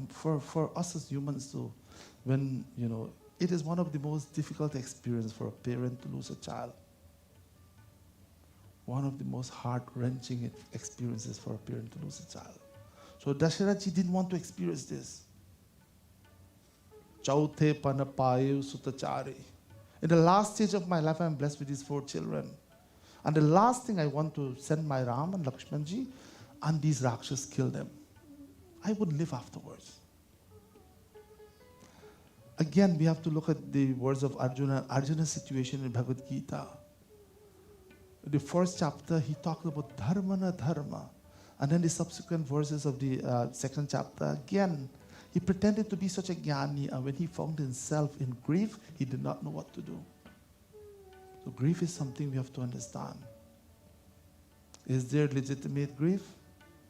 For us as humans too, when, you know, it is one of the most difficult experiences for a parent to lose a child. One of the most heart-wrenching experiences for a parent to lose a child. So Dasharathji didn't want to experience this. Chauthe panapayu sutachari. In the last stage of my life, I am blessed with these 4 children. And the last thing I want to send my Ram and Lakshmanji, and these Rakshas kill them. I would live afterwards. Again, we have to look at the words of Arjuna, Arjuna's situation in Bhagavad Gita. The first chapter, he talked about dharma na dharma. And then the subsequent verses of the second chapter, again, he pretended to be such a jnani, and when he found himself in grief, he did not know what to do. So grief is something we have to understand. Is there legitimate grief?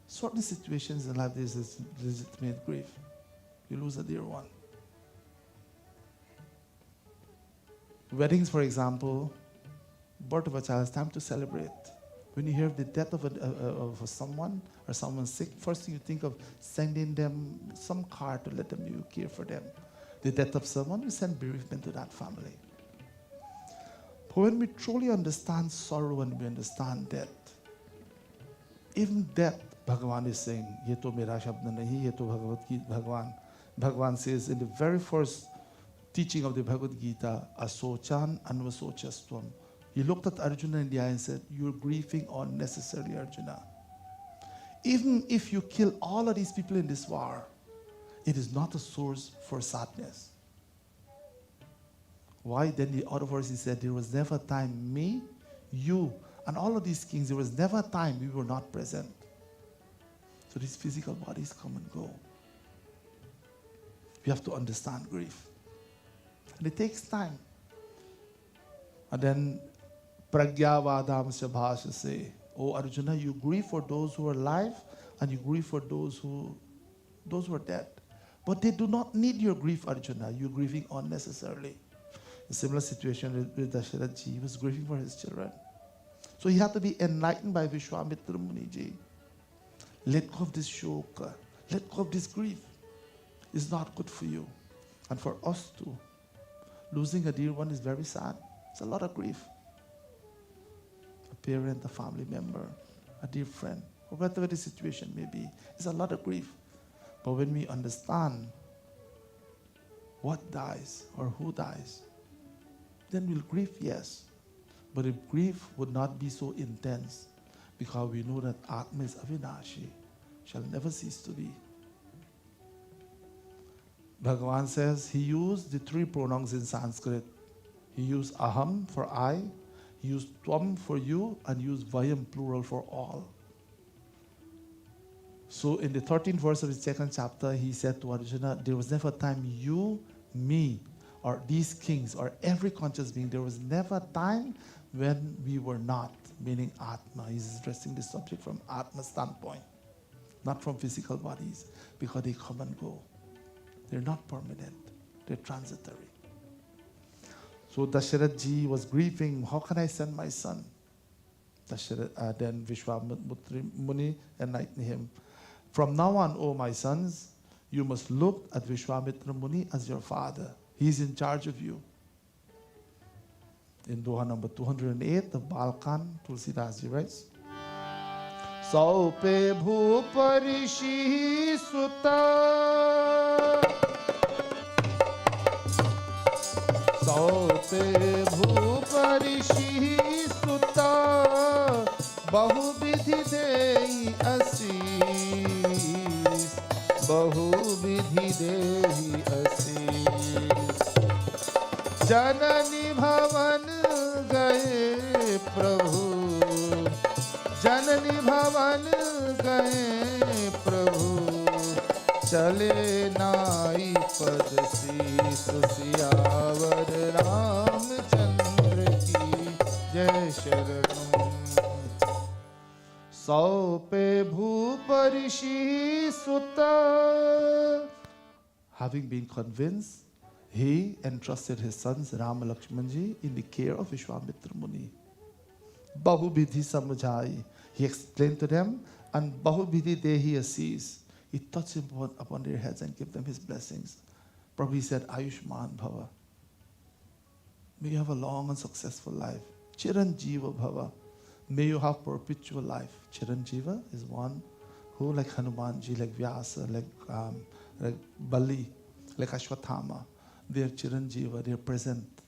Certain situations in life, there is legitimate grief. You lose a dear one. Weddings, for example, birth of a child, it's time to celebrate. When you hear of the death of someone or someone sick, first thing you think of sending them some card to let them know you care for them. The death of someone, we send bereavement to that family. But when we truly understand sorrow and we understand death, even death, Bhagavan is saying, ye to mera shabd nahi, ye to Bhagavad Gita, Bhagavan. Bhagavan says in the very first teaching of the Bhagavad Gita, asochan anvasochastvam. He looked at Arjuna in the eye and said, you're grieving unnecessarily, Arjuna. Even if you kill all of these people in this war, it is not a source for sadness. Why? Then the other verse he said, there was never a time me, you, and all of these kings, there was never a time we were not present. So these physical bodies come and go. We have to understand grief. And it takes time. And then Pragyavadam Sabhasha say, oh Arjuna, you grieve for those who are alive and you grieve for those who are dead. But they do not need your grief, Arjuna. You're grieving unnecessarily. A similar situation with Dasharathji. He was grieving for his children. So he had to be enlightened by Vishwamitra Muniji. Let go of this shoka. Let go of this grief. It's not good for you. And for us too. Losing a dear one is very sad. It's a lot of grief. A parent, a family member, a dear friend, or whatever the situation may be, it's a lot of grief. But when we understand what dies or who dies, then we'll grieve, yes. But if grief would not be so intense, because we know that Atma is Avinashi, shall never cease to be. Bhagavan says he used the 3 pronouns in Sanskrit. He used aham for I, he used tvam for you, and used vayam plural for all. So in the 13th verse of the second chapter, he said to Arjuna, there was never a time you, me, or these kings, or every conscious being, there was never a time when we were not, meaning Atma. He's addressing the subject from Atma standpoint, not from physical bodies, because they come and go. They're not permanent. They're transitory. So Dasharath ji was grieving, how can I send my son? Then Vishwamitra Muni enlightened him. From now on, O my sons, you must look at Vishwamitra Muni as your father. He's in charge of you. In Doha number 208 of Balkan, Tulsidas ji writes, Saupe bhuparishi sutta Saupe bhuparishi sutta Bahu vidhi dei asis Bahu vidhi dei asis Janani bhavan gaye prabhu Janani bhavan gaye prabhu Chale nai pad sis siyavar Ramchandra ki jai sharanam Saupe bhuparishi sutta. Having been convinced, he entrusted his sons Rama Lakshmanji in the care of Vishwamitra Muni. Bahubidhi samujhai. He explained to them, and Bahubidhi dehi asis. He touched upon their heads and gave them his blessings. Prabhu he said, Ayushman Bhava. May you have a long and successful life. Chiranjiva Bhava. May you have perpetual life. Chiranjiva is one who, like Hanumanji, like Vyasa, like Bali, like Ashwathama, they are Chiranjiva, they are present.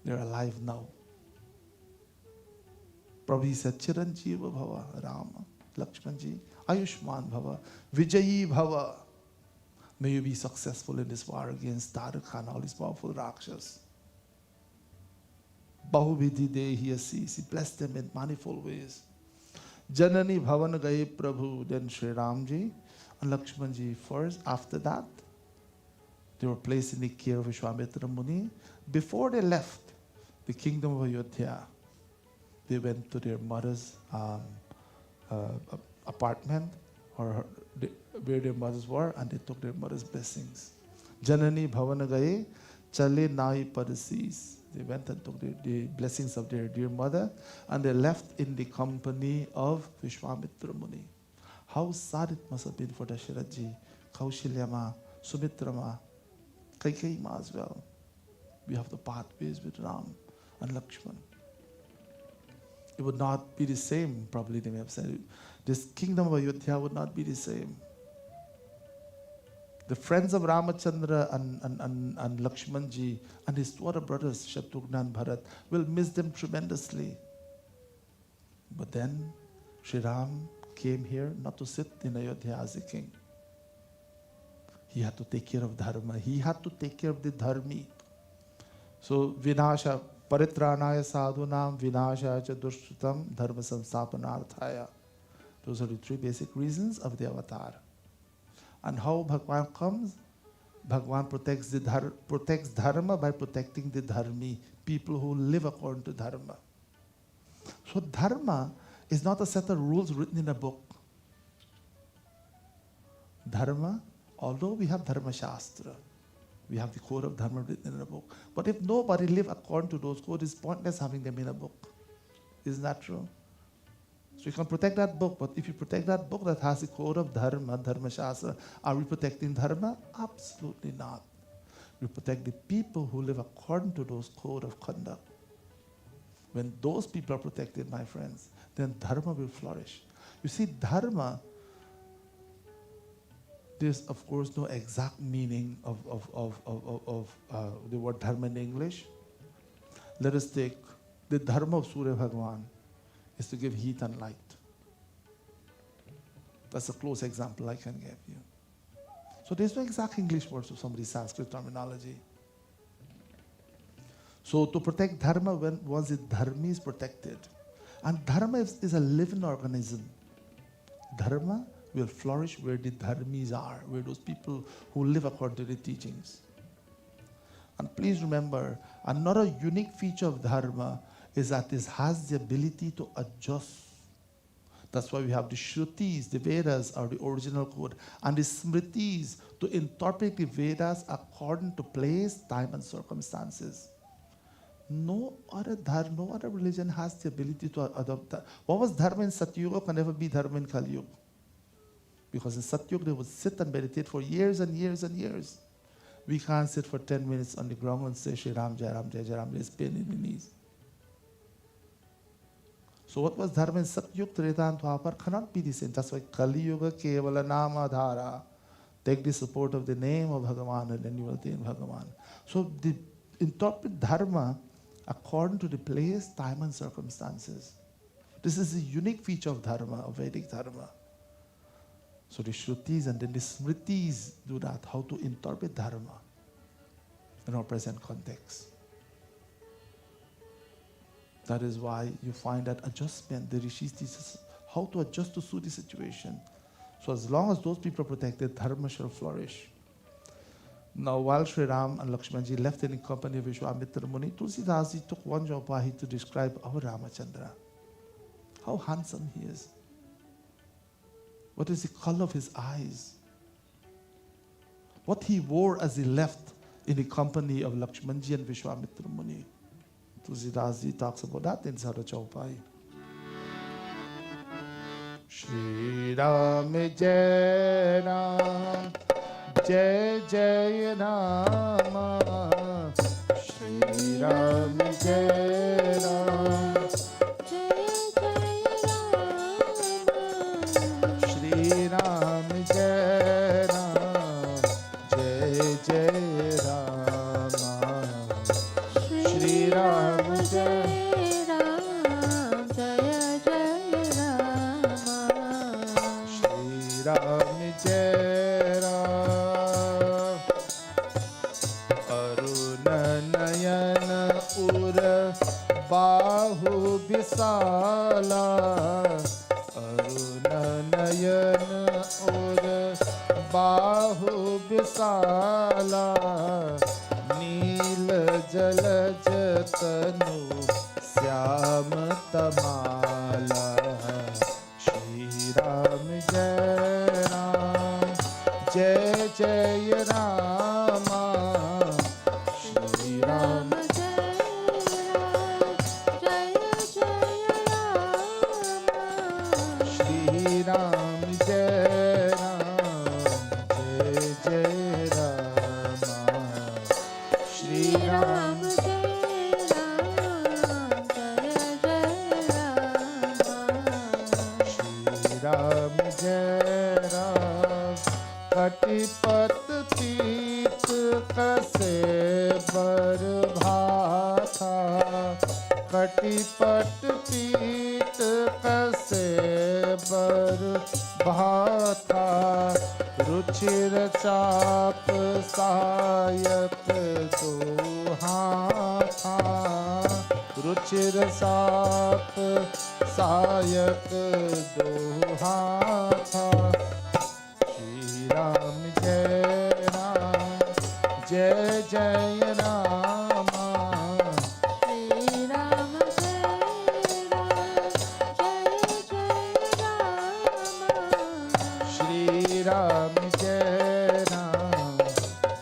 They are alive now. Prabhu he said, Chiranjiva Bhava, Rama, Lakshmanji, Ayushman Bhava, Vijayi Bhava. May you be successful in this war against Tarakan, all these powerful Rakshas. Bahuvidhi dehi asis. He blessed them in manifold ways. Janani bhavan gaye Prabhu. Then Sri Ramji and Lakshmanji first. After that, they were placed in the care of Vishwamitra Muni. Before they left the kingdom of Ayodhya, they went to their mother's apartment, or where their mothers were, and they took their mother's blessings. Janani bhavan gaye chale nai padasis. They went and took the blessings of their dear mother, and they left in the company of Vishwamitra Muni. How sad it must have been for Dasharath ji, Kaushilya ma, Sumitra ma, Kaikeyi ma as well. We have the pathways with Ram and Lakshman. It would not be the same, probably they may have said. This kingdom of Ayodhya would not be the same. The friends of Ramachandra and Lakshmanji and his two other brothers, Shatrugna and Bharat, will miss them tremendously. But then, Sri Ram came here not to sit in Ayodhya as a king. He had to take care of dharma. He had to take care of the dharmi. So, Vinasha, Paritranaya sadhunam, Vinasha cha dushrutam, dharma samstapanarthaya. Those are the three basic reasons of the avatar. And how Bhagwan comes? Bhagwan protects dharma by protecting the dharmi, people who live according to dharma. So dharma is not a set of rules written in a book. Dharma, although we have dharma shastra, we have the code of dharma written in a book. But if nobody lives according to those codes, it's pointless having them in a book. Isn't that true? So you can protect that book, but if you protect that book that has the code of dharma, dharma shastra, are we protecting dharma? Absolutely not. We protect the people who live according to those code of conduct. When those people are protected, my friends, then dharma will flourish. You see, dharma, there's of course no exact meaning of the word dharma in English. Let us take the dharma of Surya Bhagwan is to give heat and light. That's a close example I can give you. So there's no exact English words of somebody's Sanskrit terminology. So to protect dharma, once the dharma is protected, and dharma is a living organism. Dharma will flourish where the dharmis are, where those people who live according to the teachings. And please remember, another unique feature of dharma is that it has the ability to adjust. That's why we have the Shrutis, the Vedas are the original code, and the Smritis to interpret the Vedas according to place, time, and circumstances. No other dharma, no other religion has the ability to adopt that. What was dharma in Satyuga can never be dharma in Kali Yuga. Because in Satyuga they would sit and meditate for years and years and years. We can't sit for 10 minutes on the ground and say Shri Ram, Jai Ram, Jai Jai Ram. There's pain in the knees. So what was dharma in Satyuga, Treta and Dwapar cannot be the same. That's why Kali Yuga Kevala Nama Dhara. Take the support of the name of Bhagavan and then you will attain Bhagavan. So the interpret dharma according to the place, time and circumstances. This is a unique feature of dharma, of Vedic dharma. So the Shrutis and then the Smritis do that, how to interpret dharma in our present context. That is why you find that adjustment, the Rishis teach us how to adjust to suit the situation. So as long as those people are protected, dharma shall flourish. Now while Sri Ram and Lakshmanji left in the company of Vishwamitra Muni, Tulsidasji took one Jaupahi to describe our Ramachandra. How handsome he is. What is the color of his eyes? What he wore as he left in the company of Lakshmanji and Vishwamitra Muni. Tulsidasji talks about that in Sarva Chaupai. Shri Ram Jai Ram, Jai Jai Rama. Shri Ram Jai Ram, Shri Ram Jai Ram, Jai Jai Rama. Shri Ram Jai Ram, Jaya Jaya Rama. Shri Ram Jai Ram, Arun Nayan Ur Bahu Bisala. Arun Nayan Ur Bahu Bisala. Neel Jal Jatanu Syam Tamala. Shri Ram Jai Ram, Jai Jai Rama. Shri Ram, Shri Ram Jai Ram, Jai Jai Rama. Shri Ram, Shri Ram Jai Ram. Katipat Peet Kase Bar Bhatha. Katipat Peet Kase Bar Bhatha. Ruchir Chap Sayak Do Hatha. Ruchir Chap Sayak Do Hatha. Shri Ram Jai Ram, Jai Jai Rama. Shri Ram Jai Ram, Jaya Jaya Rama. Shri Ram Jai Ram,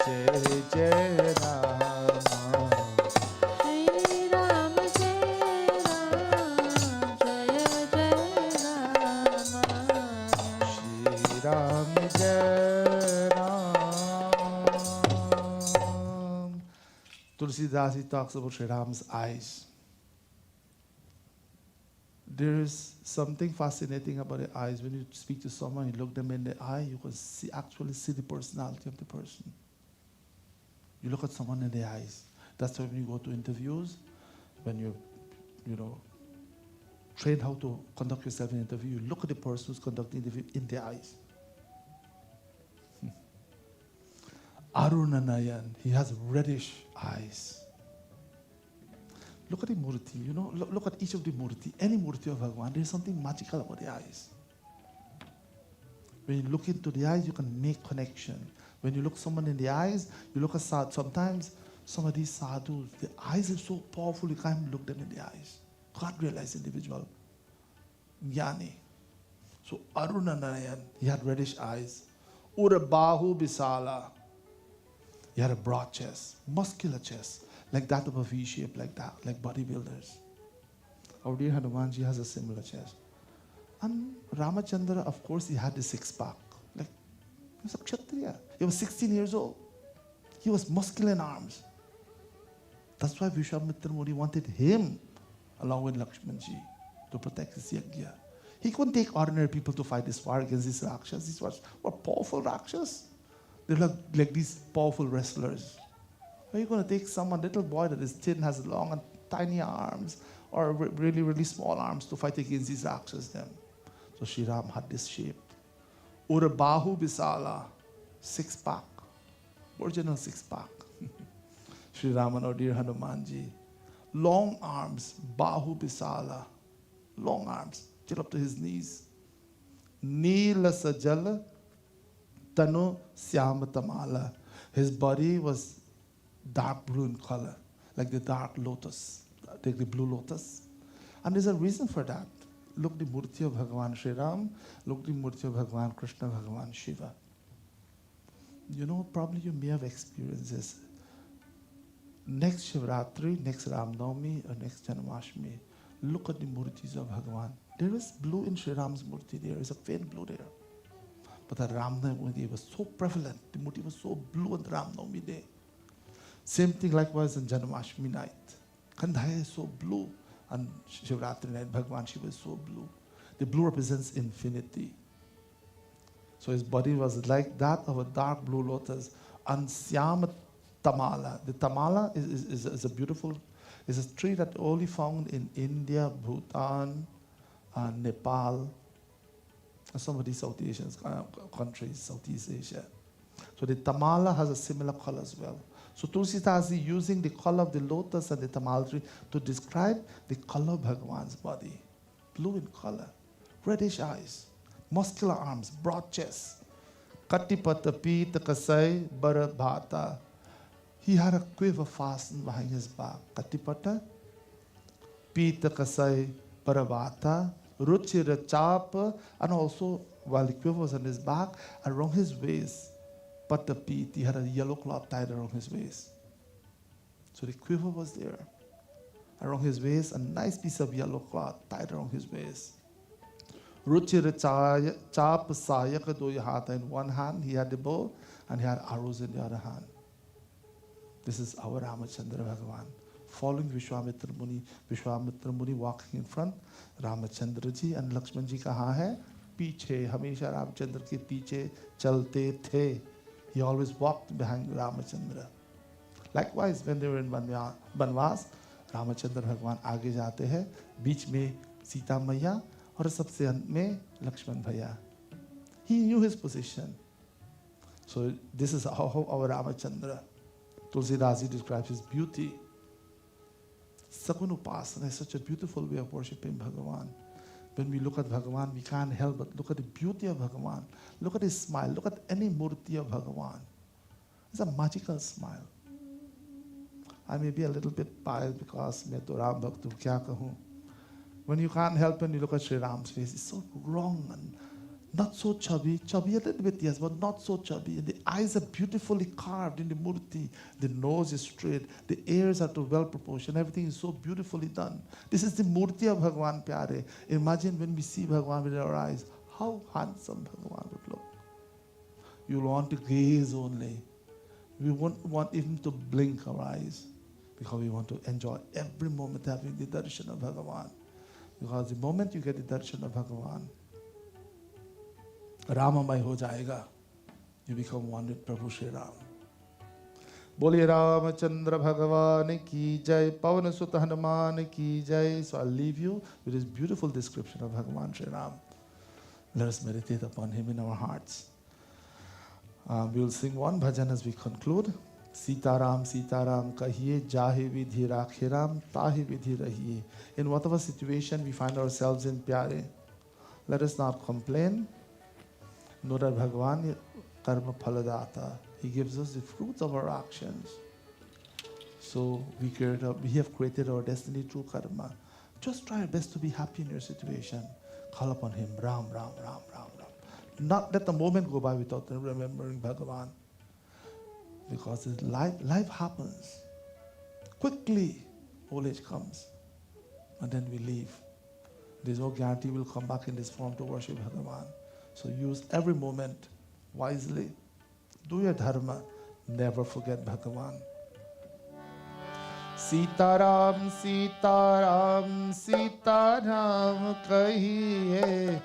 Jai Jai Rama. Shri Ram Jai Ram, Jaya Jaya Rama. Shri Ram Jai Ram. Tulsidasi talks about Sri Ram's eyes. There is something fascinating about the eyes. When you speak to someone, you look them in the eye, you can actually see the personality of the person. You look at someone in the eyes. That's why when you go to interviews, when you train how to conduct yourself in an interview, you look at the person who's conducting the interview in the eyes. Arunanayan, he has reddish eyes. Look at the murti, look at each of the murti. Any murti of Bhagavan, there's something magical about the eyes. When you look into the eyes, you can make connection. When you look someone in the eyes, you look at sometimes some of these sadhus, the eyes are so powerful you can't even look them in the eyes. Can't realize individual. Jnani. So Arunanayan, he had reddish eyes. Urabahu Bisala. He had a broad chest, muscular chest, like that of a V shape, like that, like bodybuilders. Our dear Hanumanji has a similar chest. And Ramachandra, of course, he had the six-pack. Like, he was a Kshatriya. He was 16 years old. He was muscular in arms. That's why Vishwamitra Muni wanted him, along with Lakshmanji, to protect his yajna. He couldn't take ordinary people to fight this war against these Rakshas. These were powerful Rakshas. They're like these powerful wrestlers. How are you going to take someone, little boy that is thin, has long and tiny arms, or really, really small arms to fight against these Rakshas then? So Sri Ram had this shape. Urabahu Bisala, six-pack, original six-pack. Sri Raman, our dear Hanumanji. Long arms, Bahu Bisala, long arms, till up to his knees. Neela Sajala, Tanu Syama Tamala. His body was dark blue in color, like the dark lotus, like the blue lotus. And there's a reason for that. Look the Murti of Bhagavan Sri Ram, look the Murti of Bhagavan Krishna, Bhagavan Shiva. You know, probably you may have experienced this. Next Shivratri, next Ram Navami, or next Janmashtami, look at the Murtis of Bhagavan. There is blue in Sri Ram's Murti, there is a faint blue there. But the Ram Navami was so prevalent, the Murti was so blue on the Ram Navami day. Same thing likewise on Janmashtami night. Kandhaya is so blue. And Shivratri night, Bhagavan Shiva is so blue. The blue represents infinity. So his body was like that of a dark blue lotus. And Syama Tamala. The Tamala is a beautiful, is a tree that only found in India, Bhutan, Nepal, and some of these South Asian countries, Southeast Asia. So the Tamala has a similar color as well. So Tulsidas is using the color of the lotus and the tamal tree to describe the color of Bhagavan's body. Blue in color, reddish eyes, muscular arms, broad chest. Katipata pita kasai bara bhata. He had a quiver fastened behind his back. Katipata pita kasai bara bhata. Ruchira chapa. And also, while the quiver was on his back, around his waist, Patapit, he had a yellow cloth tied around his waist. So the quiver was there. Around his waist, a nice piece of yellow cloth tied around his waist. Ruchira chap sayaka doyahata. In one hand, he had the bow, and he had arrows in the other hand. This is our Ramachandra Bhagavan. Following Vishwamitra Muni walking in front, Ramachandra ji and Lakshman ji kahan hai? Piche, hamesha Ramachandra ke piche chalte the. He always walked behind Ramachandra. Likewise, when they were in Banvas, Ramachandra Bhagwan आगे जाते हैं, बीच में सीता मैया और सबसे अंत में Lakshman Bhaiya. He knew his position. So this is how our Ramachandra, Tulsidas describes his beauty. Sagun Upasana is such a beautiful way of worshipping Bhagavan. When we look at Bhagavan, we can't help but look at the beauty of Bhagavan. Look at his smile. Look at any murti of Bhagavan. It's a magical smile. I may be a little bit biased because मैं तो राम भक्त हूँ, क्या कहूँ? When you can't help when you look at Sri Ram's face, it's so wrong and not so chubby. Chubby a little bit, yes, but not so chubby. And the eyes are beautifully carved in the murti. The nose is straight. The ears are to well proportioned. Everything is so beautifully done. This is the murti of Bhagavan Pyare. Imagine when we see Bhagavan with our eyes, how handsome Bhagavan would look. You'll want to gaze only. We won't want even to blink our eyes because we want to enjoy every moment having the darshan of Bhagavan. Because the moment you get the darshan of Bhagavan, Ramamay ho jayega. You become one with Prabhu Shri Ram. Boliye Ramachandra Bhagavan ki jai, Pavan Sutta Hanuman ki jai. So I'll leave you with this beautiful description of Bhagavan Shri Ram. Let us meditate upon him in our hearts. We will sing one bhajan as we conclude. Sitaram, Sitaram, kahiye, jahe vidhi rakhe Ram, tahe vidhi rahiye. In whatever situation we find ourselves in, Pyare, let us not complain. know that Bhagavan karma phaladata. He gives us the fruits of our actions. So we have created our destiny through karma. Just try your best to be happy in your situation. Call upon Him. Ram, Ram, Ram, Ram, Ram. Not let the moment go by without remembering Bhagavan. Because life happens. Quickly, old age comes. And then we leave. There's no guarantee we'll come back in this form to worship Bhagavan. So use every moment wisely. Do your dharma. Never forget Bhagavan. Sitaram, Sitaram, Sitaram kahiye.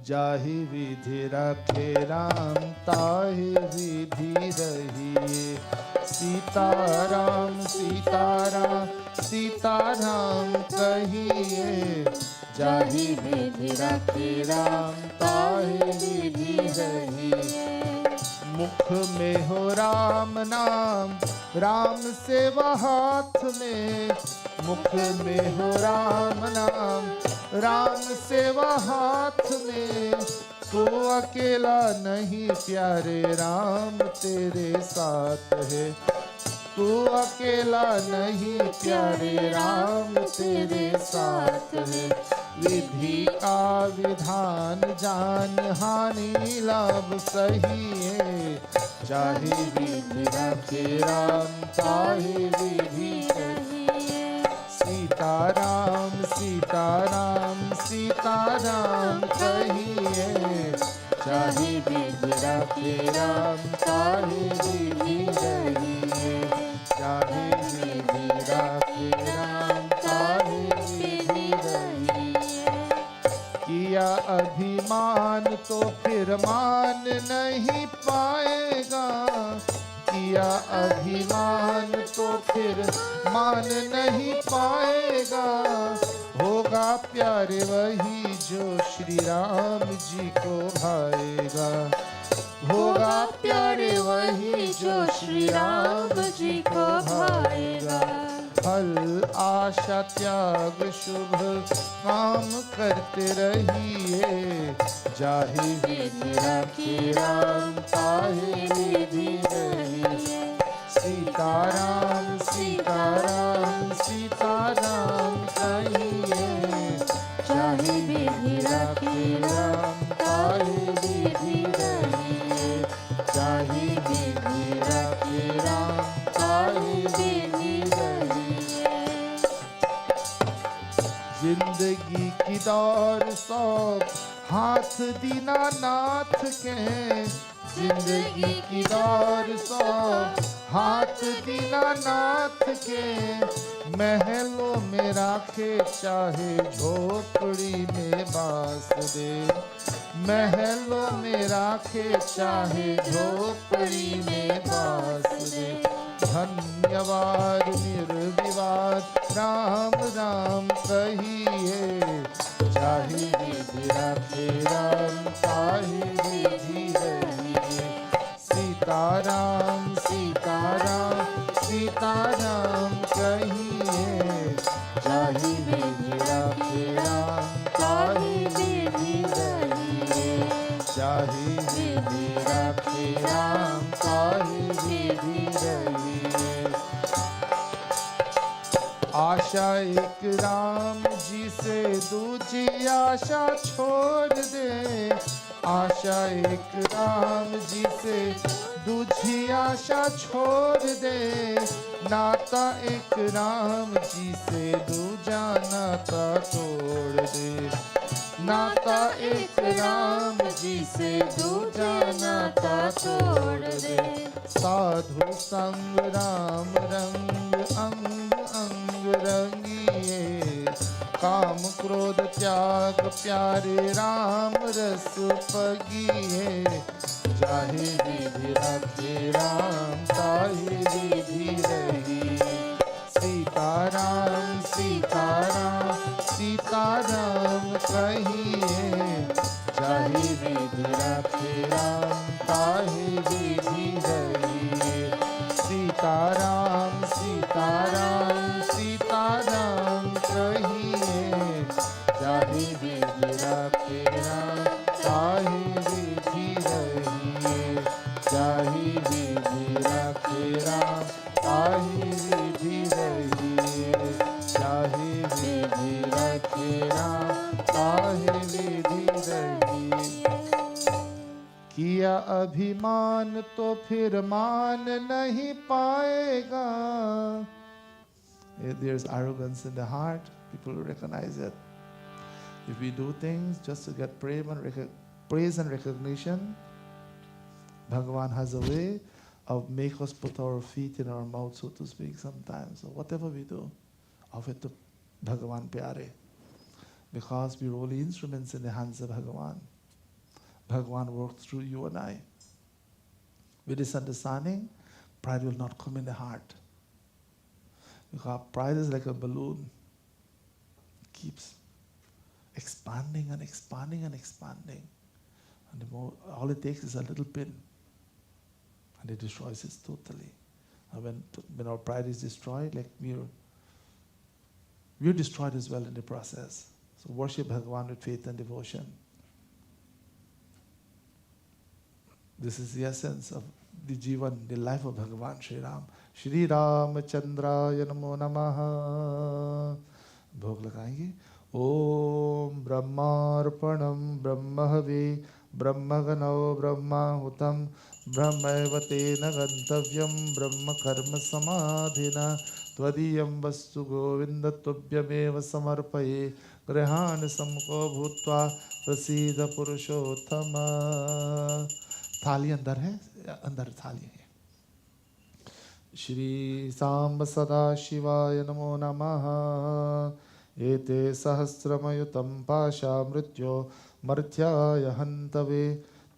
Jahi vidhi rakhe Ram, tahi vidhi rahiye. Sitaram, Sitaram, Sitaram kahiye. Jahi vidhi rakhe Ram, tahi vidhi rahiye. मुख में हो राम नाम, राम सेवा हाथ में. मुख में हो राम नाम, राम सेवा हाथ में. तू अकेला नहीं प्यारे राम तेरे साथ है. तू अकेला नहीं प्यारे राम तेरे साथ है. विधि का विधान जान हानि लाभ सही है. चाहे विधि रखे राम ताहे विधि कहिए. सीताराम सीताराम सीताराम कहिए. चाहे विधि रखे राम ताहे विधि कहिए. चाहे विधि रखे राम ताहे विधि कहिए. किया अभिमान तो फिर मान नहीं पाएगा. किया अभिमान तो फिर मान नहीं पाएगा. होगा प्यारे वही जो श्री राम जी को भाएगा. होगा प्यारे वही जो श्री राम जी को भाएगा. फल आशा त्याग शुभ काम करते रहिए. जाहे विधि रखे राम ताहे विधि रहिए. सीताराम सीताराम सीताराम कहिए. चाहे विधि रखे राम ताहे विधि रहिए. चाहे विधि रखे राम ताहे विधि रहिए. जिंदगी की दौर सौ हाथ दीनानाथ के. जिंदगी की दौर सौ हाथ दीनानाथ के. महलों में राखे चाहे झोपड़ी में बास दे. महलों में राखे चाहे झोपड़ी में बास दे. धन्यवाद निर्विवाद राम राम कहिए. चाहे विधि रखे राम ताहे विधि रहिए. सीताराम सीताराम सीताराम कहिए. चाहे विधि रखे राम ताहे विधि रहिए. चाहे विधि रखे राम ताहे विधि रहिए. आशा एक राम जी से दूजी आशा छोड़ दे. आशा एक राम जी से दूजी आशा छोड़ दे. नाता एक राम जी से दूजा नाता तोड़ दे. नाता एक राम जी से दूजा नाता तोड़ दे. साधु संग राम रंग अंग अंग रंगिए. काम क्रोध त्याग प्यारे राम रस पगिए. चाहे विधि रखे राम ताहे विधि रहिए. सीताराम सीताराम सीताराम कहिए. चाहे विधि रखे राम ताहे विधि रहिए. सीताराम सीताराम सीताराम कहिए. चाहे विधि रखे राम ताहे विधि रखेरा काहे विधि रही। किया अभिमान तो फिर मान नहीं पाएगा। If there's arrogance in the heart, people will recognize it. If we do things just to get praise and recognition, Bhagavan has a way of make us put our feet in our mouth, so to speak, sometimes. So whatever we do, offer to Bhagavan Pyare. Because we're only instruments in the hands of Bhagavan. Bhagavan works through you and I. With this understanding, pride will not come in the heart. Because pride is like a balloon. It keeps expanding and expanding and expanding. And the more, all it takes is a little pin. And it destroys it totally. And when our pride is destroyed, like we're destroyed as well in the process. So worship Bhagavan with faith and devotion. This is the essence of the Jivan, the life of Bhagavan Sri Ram. Shri Ramachandraya Namo Namaha. भोग लगाएंगे. ओम ब्रह्मार्पणम ब्रह्महवे ब्रह्मगणो ब्रह्माहुतम ब्रह्मैव तेन गन्तव्यं ब्रह्म कर्म समाधिना त्वदीयं वस्तु गोविंद तुभ्यमेव समर्पये गृहाण सम्मुखो भूत्वा प्रसीद पुरुषोत्तम. थाली अंदर है, अंदर थाली है. श्री सांब सदा शिवाय नमो नमः. एते सहस्रमयुतं पाशा मृत्यो मर्त्याय हन्तवे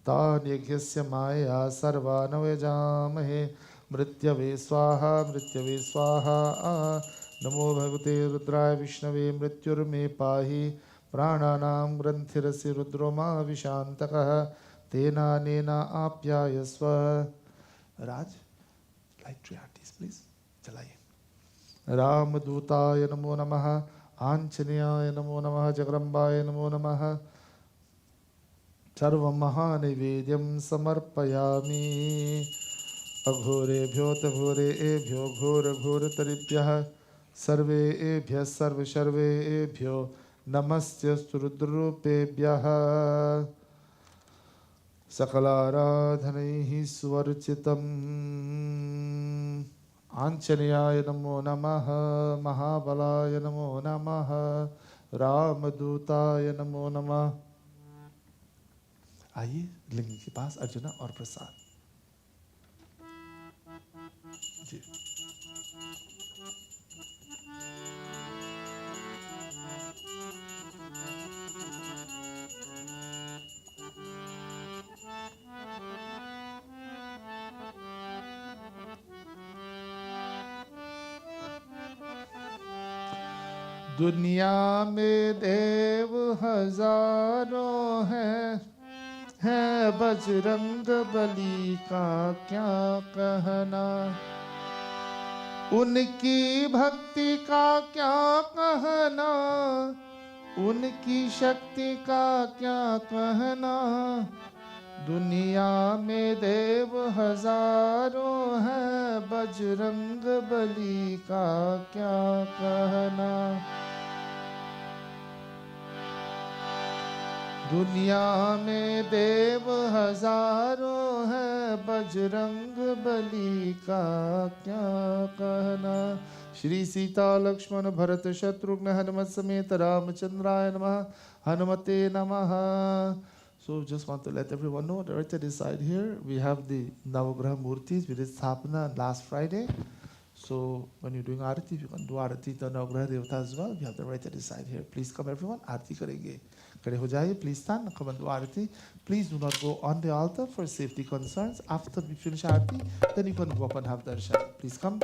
तान् यज्ञस्य माया सर्वान् यजामहे. मृत्यवे स्वाहा मृत्यवे स्वाहा. नमो भगवते रुद्राय विष्णवे मृत्युर्मे पाहि. प्राणानां ग्रन्थिरसि रुद्रो मा विशान्तकः. तेनानेना आप्यायस्व. राज लाइट 3 आरतीज प्लीज चलाइए. रामदूताय नमो नमः. आंजनेयाय नमो नमः. जगदम्बाय नमो नमः. सर्वमहानैवेद्यं समर्पयामि. अघोरेभ्यो तघोरेभ्यो घोरघोरतरेभ्यः सर्वेभ्यः सर्वेभ्यो नमस्तेऽस्तु रुद्ररूपेभ्यः. सकलाराधनैः सुवर्चितम्. आंजनेयाय नमो नमः. महाबलाय नमो नमः. रामदूताय नमो नमः. आइए लिंग के पास अर्जुना और प्रसाद जी. दुनिया में देव हजारों है बजरंग बली का क्या कहना. उनकी भक्ति का क्या कहना. उनकी शक्ति का क्या कहना. दुनिया में देव हजारों है बजरंग बली का क्या कहना. दुनिया में देव हजारों है बजरंग बली का क्या कहना. श्री सीता लक्ष्मण भरत शत्रुघ्न हनुमत समेत रामचंद्राय नमः. हनुमते नमः. So just want to let everyone know that right at this side here we have the Navagraha Murtis. We did Sthapana last Friday. So when you're doing Arati, you can do Arati to Navagraha Devata as well. We have them right at this side here. Please come everyone. Arati karenge. खड़े हो जाइए. Please stand. Come and do Arati. Please do not go on the altar for safety concerns. After we finish Arati, then you can go up and have darshan. Please come.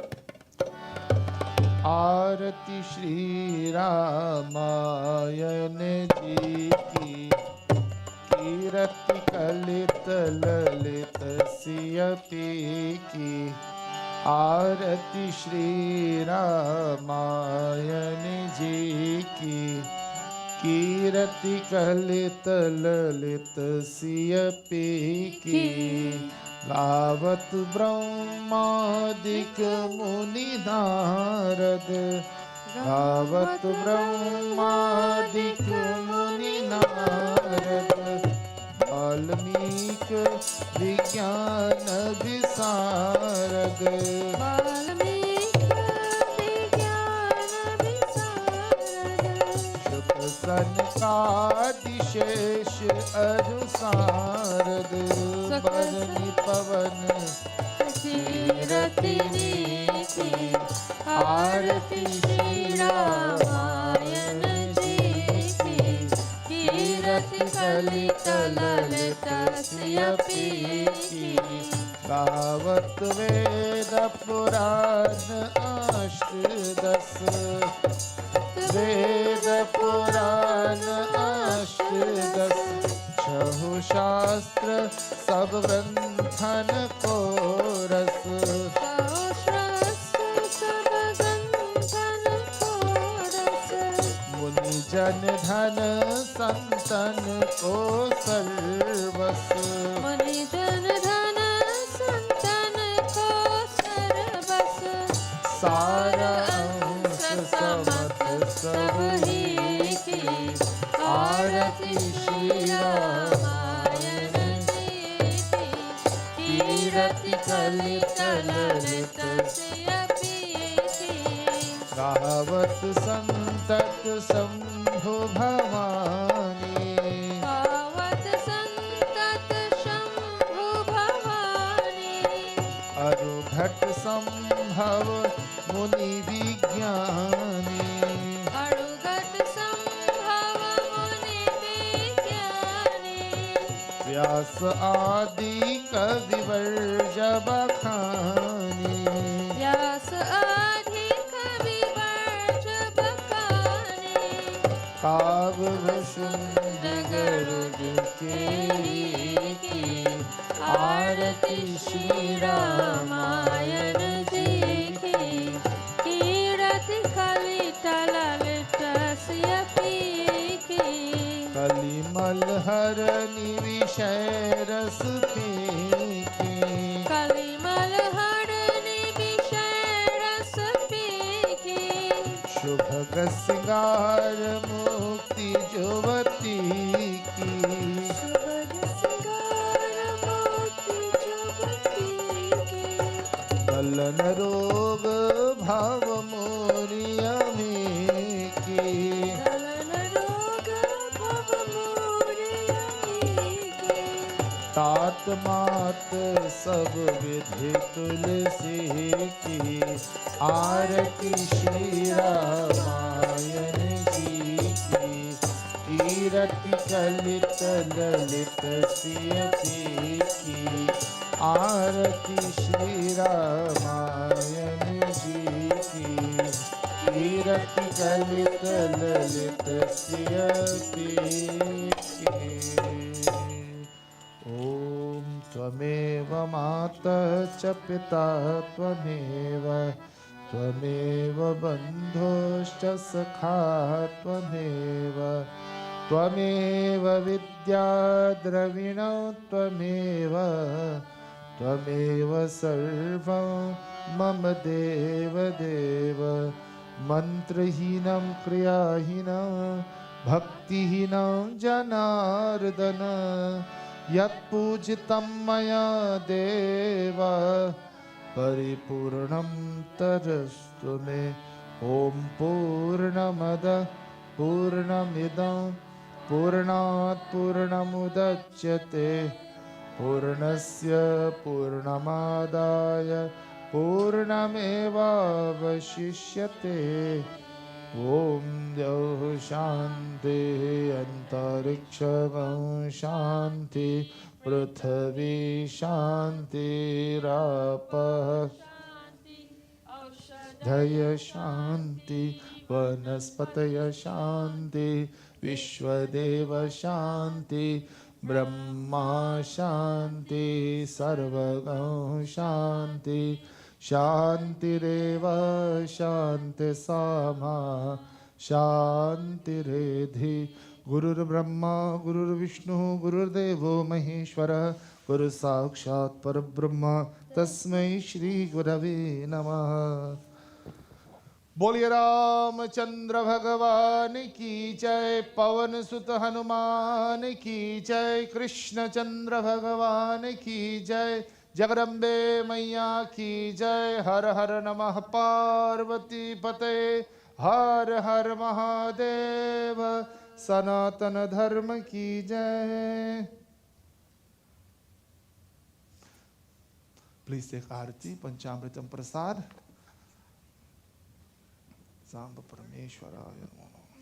आरती श्री रामायण जी की. कीरति कलित ललित सियपी की. आरती श्री रामायण जी की. कीरति कलित ललित सियपी की. गावत ब्रह्मादिक मुनि नारद गावत ब्रह्मादिक मुनि नारद वाल्मीक विज्ञान विशारद शुक सनकादिशेष अनुसारद बरनि पवन कीरति नीति आरती श्री रामायण जी की कीरति कलित ललित सियपी की गावत वेद पुराण अष्टदश वेद पुराण अष्टदश छहु शास्त्र सब ग्रंथन को रस मुनि जन धन संतन को सर्वस मुनि जन धन संतन को सर्वस सार अंश समत सब ही की आरती श्री रामायण जी की कीरति कलित ललित सियपी की गावत संतत शंभु भवानी गावत संतत शंभु भवानी अरुघट संभव मुनि विज्ञानी अरुगत संभव मुनि विज्ञानी व्यास आदि कविवर्ज बखानी व्यास आदि कवि वर्ज बखानी काव्यभूषुंड गरुड़ केरी की आरती श्री रामायण जी की कीरति कलित ललित सियपी की कलिमल हरनि विषय रस पीकी कलिमल हरनि विषय रस पीकी शुभ श्रृंगार मुक्ति जुवती की सुभग सिंगार मोती जुबती की गलन रोग भाव मोरिया में की गलन रोग भव मोरिया की तात मात सब विधि तुलसी की आरती श्री रामायण जी की कीरति कलित ललित सियपी की आरती श्री रामायण जी की कीरति कलित ललित सियपी की ॐ त्वमेव माता च पिता त्वमेव त्वमेव बन्धुश्च सखा त्वमेव त्वमेव विद्या द्रविणो त्वमेव त्वमेव सर्वं मम देव देव मन्त्रहीनं क्रियाहीनं भक्तिहीनं जनार्दन यत्पूजितं मया देव परिपूर्णं तरस्तु मे ॐ पूर्णमद पूर्णमिदं पूर्णात् पूर्णमुदच्यते पूर्णस्य पूर्णमादाय पूर्णमेवावशिष्यते ॐ द्यौः शान्तिः अन्तरिक्षं शान्ति पृथ्वी शान्तिरापः धय शान्ति वनस्पतय शान्ति विश्वदेव शान्ति ब्रह्मा शान्ति सर्वगं शान्ति शान्तिरेव शान्ति सामा शान्तिरेधि गुरुर्ब्रह्मा गुरुर्विष्णु गुरुर्देवो महेश्वरः गुरु साक्षात् परब्रह्म तस्मै श्री गुरवे नमः। बोलिए रामचंद्र भगवान की जय, पवन सुत हनुमान की जय, कृष्ण चंद्र भगवान की जय, जगदम्बे मैया की जय। हर हर नमः पार्वती पते, हर हर महादेव, सनातन धर्म की जय। प्लीज टेक आरती, पंचामृतम प्रसाद। सांब परमेश्वराय नमः।